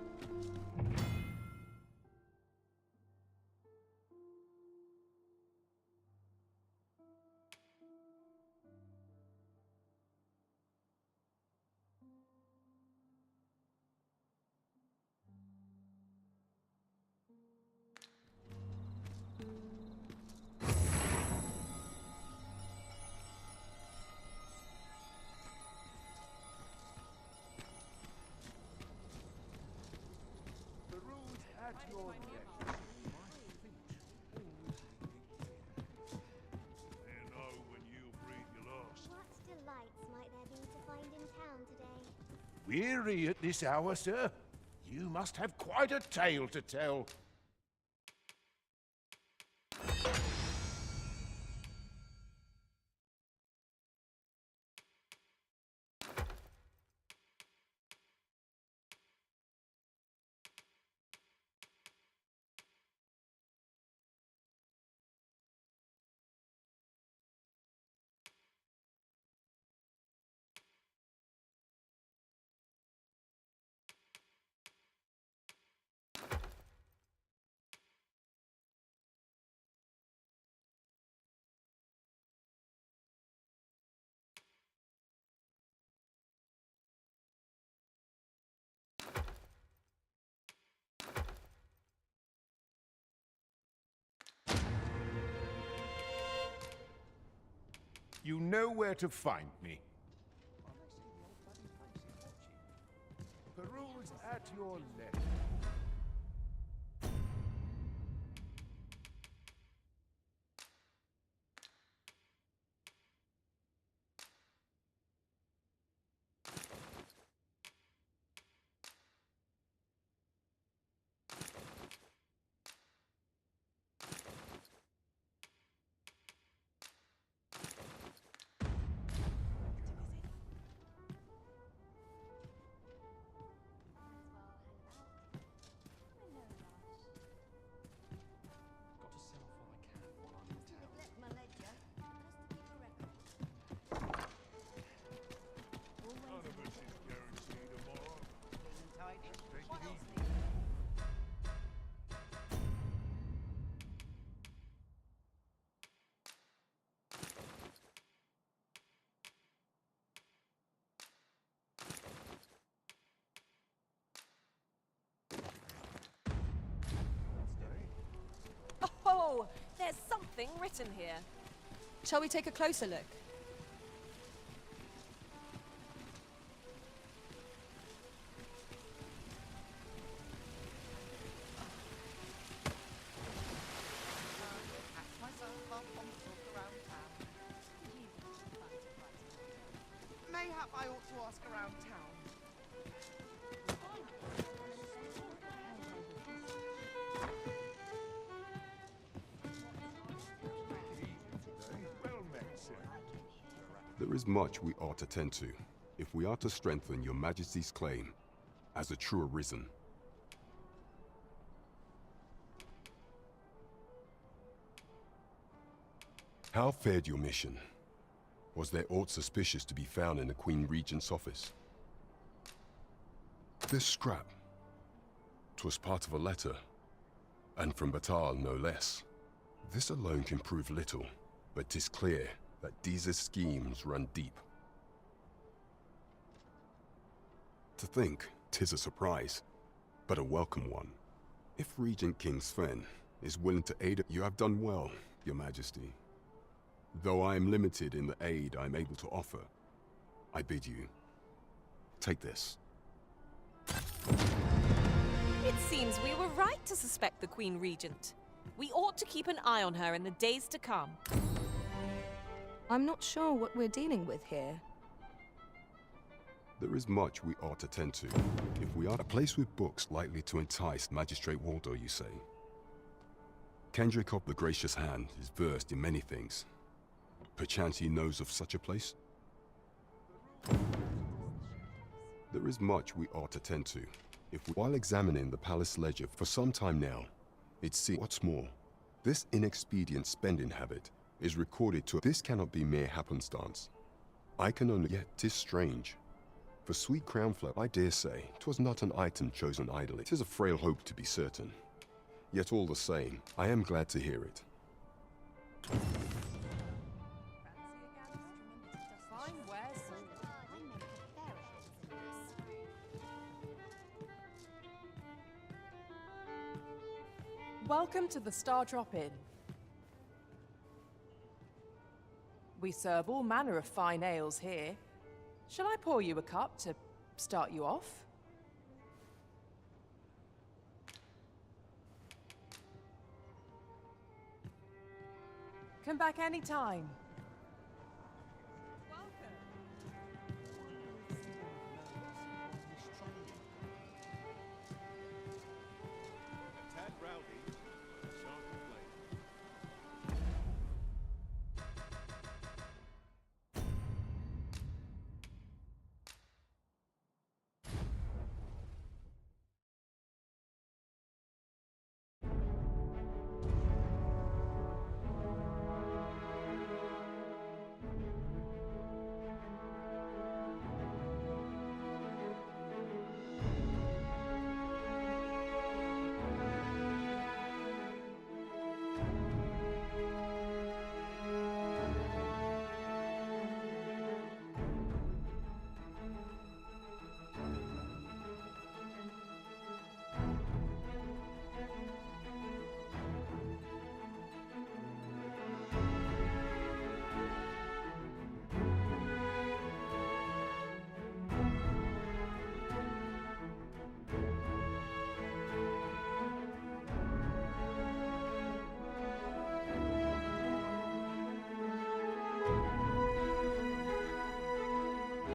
At your pleasure. You know when you breathe your last. What delights might there be to find in town today? Weary at this hour, sir? You must have quite a tale to tell. You know where to find me. Peruse at your leisure. Oh, there's something written here. Shall we take a closer look? Mayhap I ought to ask around town. There is much we ought to tend to, if we are to strengthen your Majesty's claim as a true Arisen. How fared your mission? Was there aught suspicious to be found in the Queen Regent's office? This scrap. 'Twas part of a letter, and from Batal no less. This alone can prove little, but 'tis clear that these schemes run deep. To think, 'tis a surprise, but a welcome one. If Regent King Sven is willing to aid, you have done well, Your Majesty. Though I am limited in the aid I am able to offer, I bid you, take this. It seems we were right to suspect the Queen Regent. We ought to keep an eye on her in the days to come. I'm not sure what we're dealing with here. There is much we ought to tend to. If we are a place with books likely to entice Magistrate Waldo, you say. Kendrick of the Gracious Hand is versed in many things. Perchance he knows of such a place? There is much we ought to tend to. While examining the palace ledger for some time now, it seems what's more, this inexpedient spending habit is recorded to. This cannot be mere happenstance. I can only. Yet 'tis strange. For sweet crown flower, I dare say, 'twas not an item chosen idly. 'Tis a frail hope to be certain. Yet all the same, I am glad to hear it. Welcome to the Star Drop Inn. We serve all manner of fine ales here. Shall I pour you a cup to start you off? Come back any time.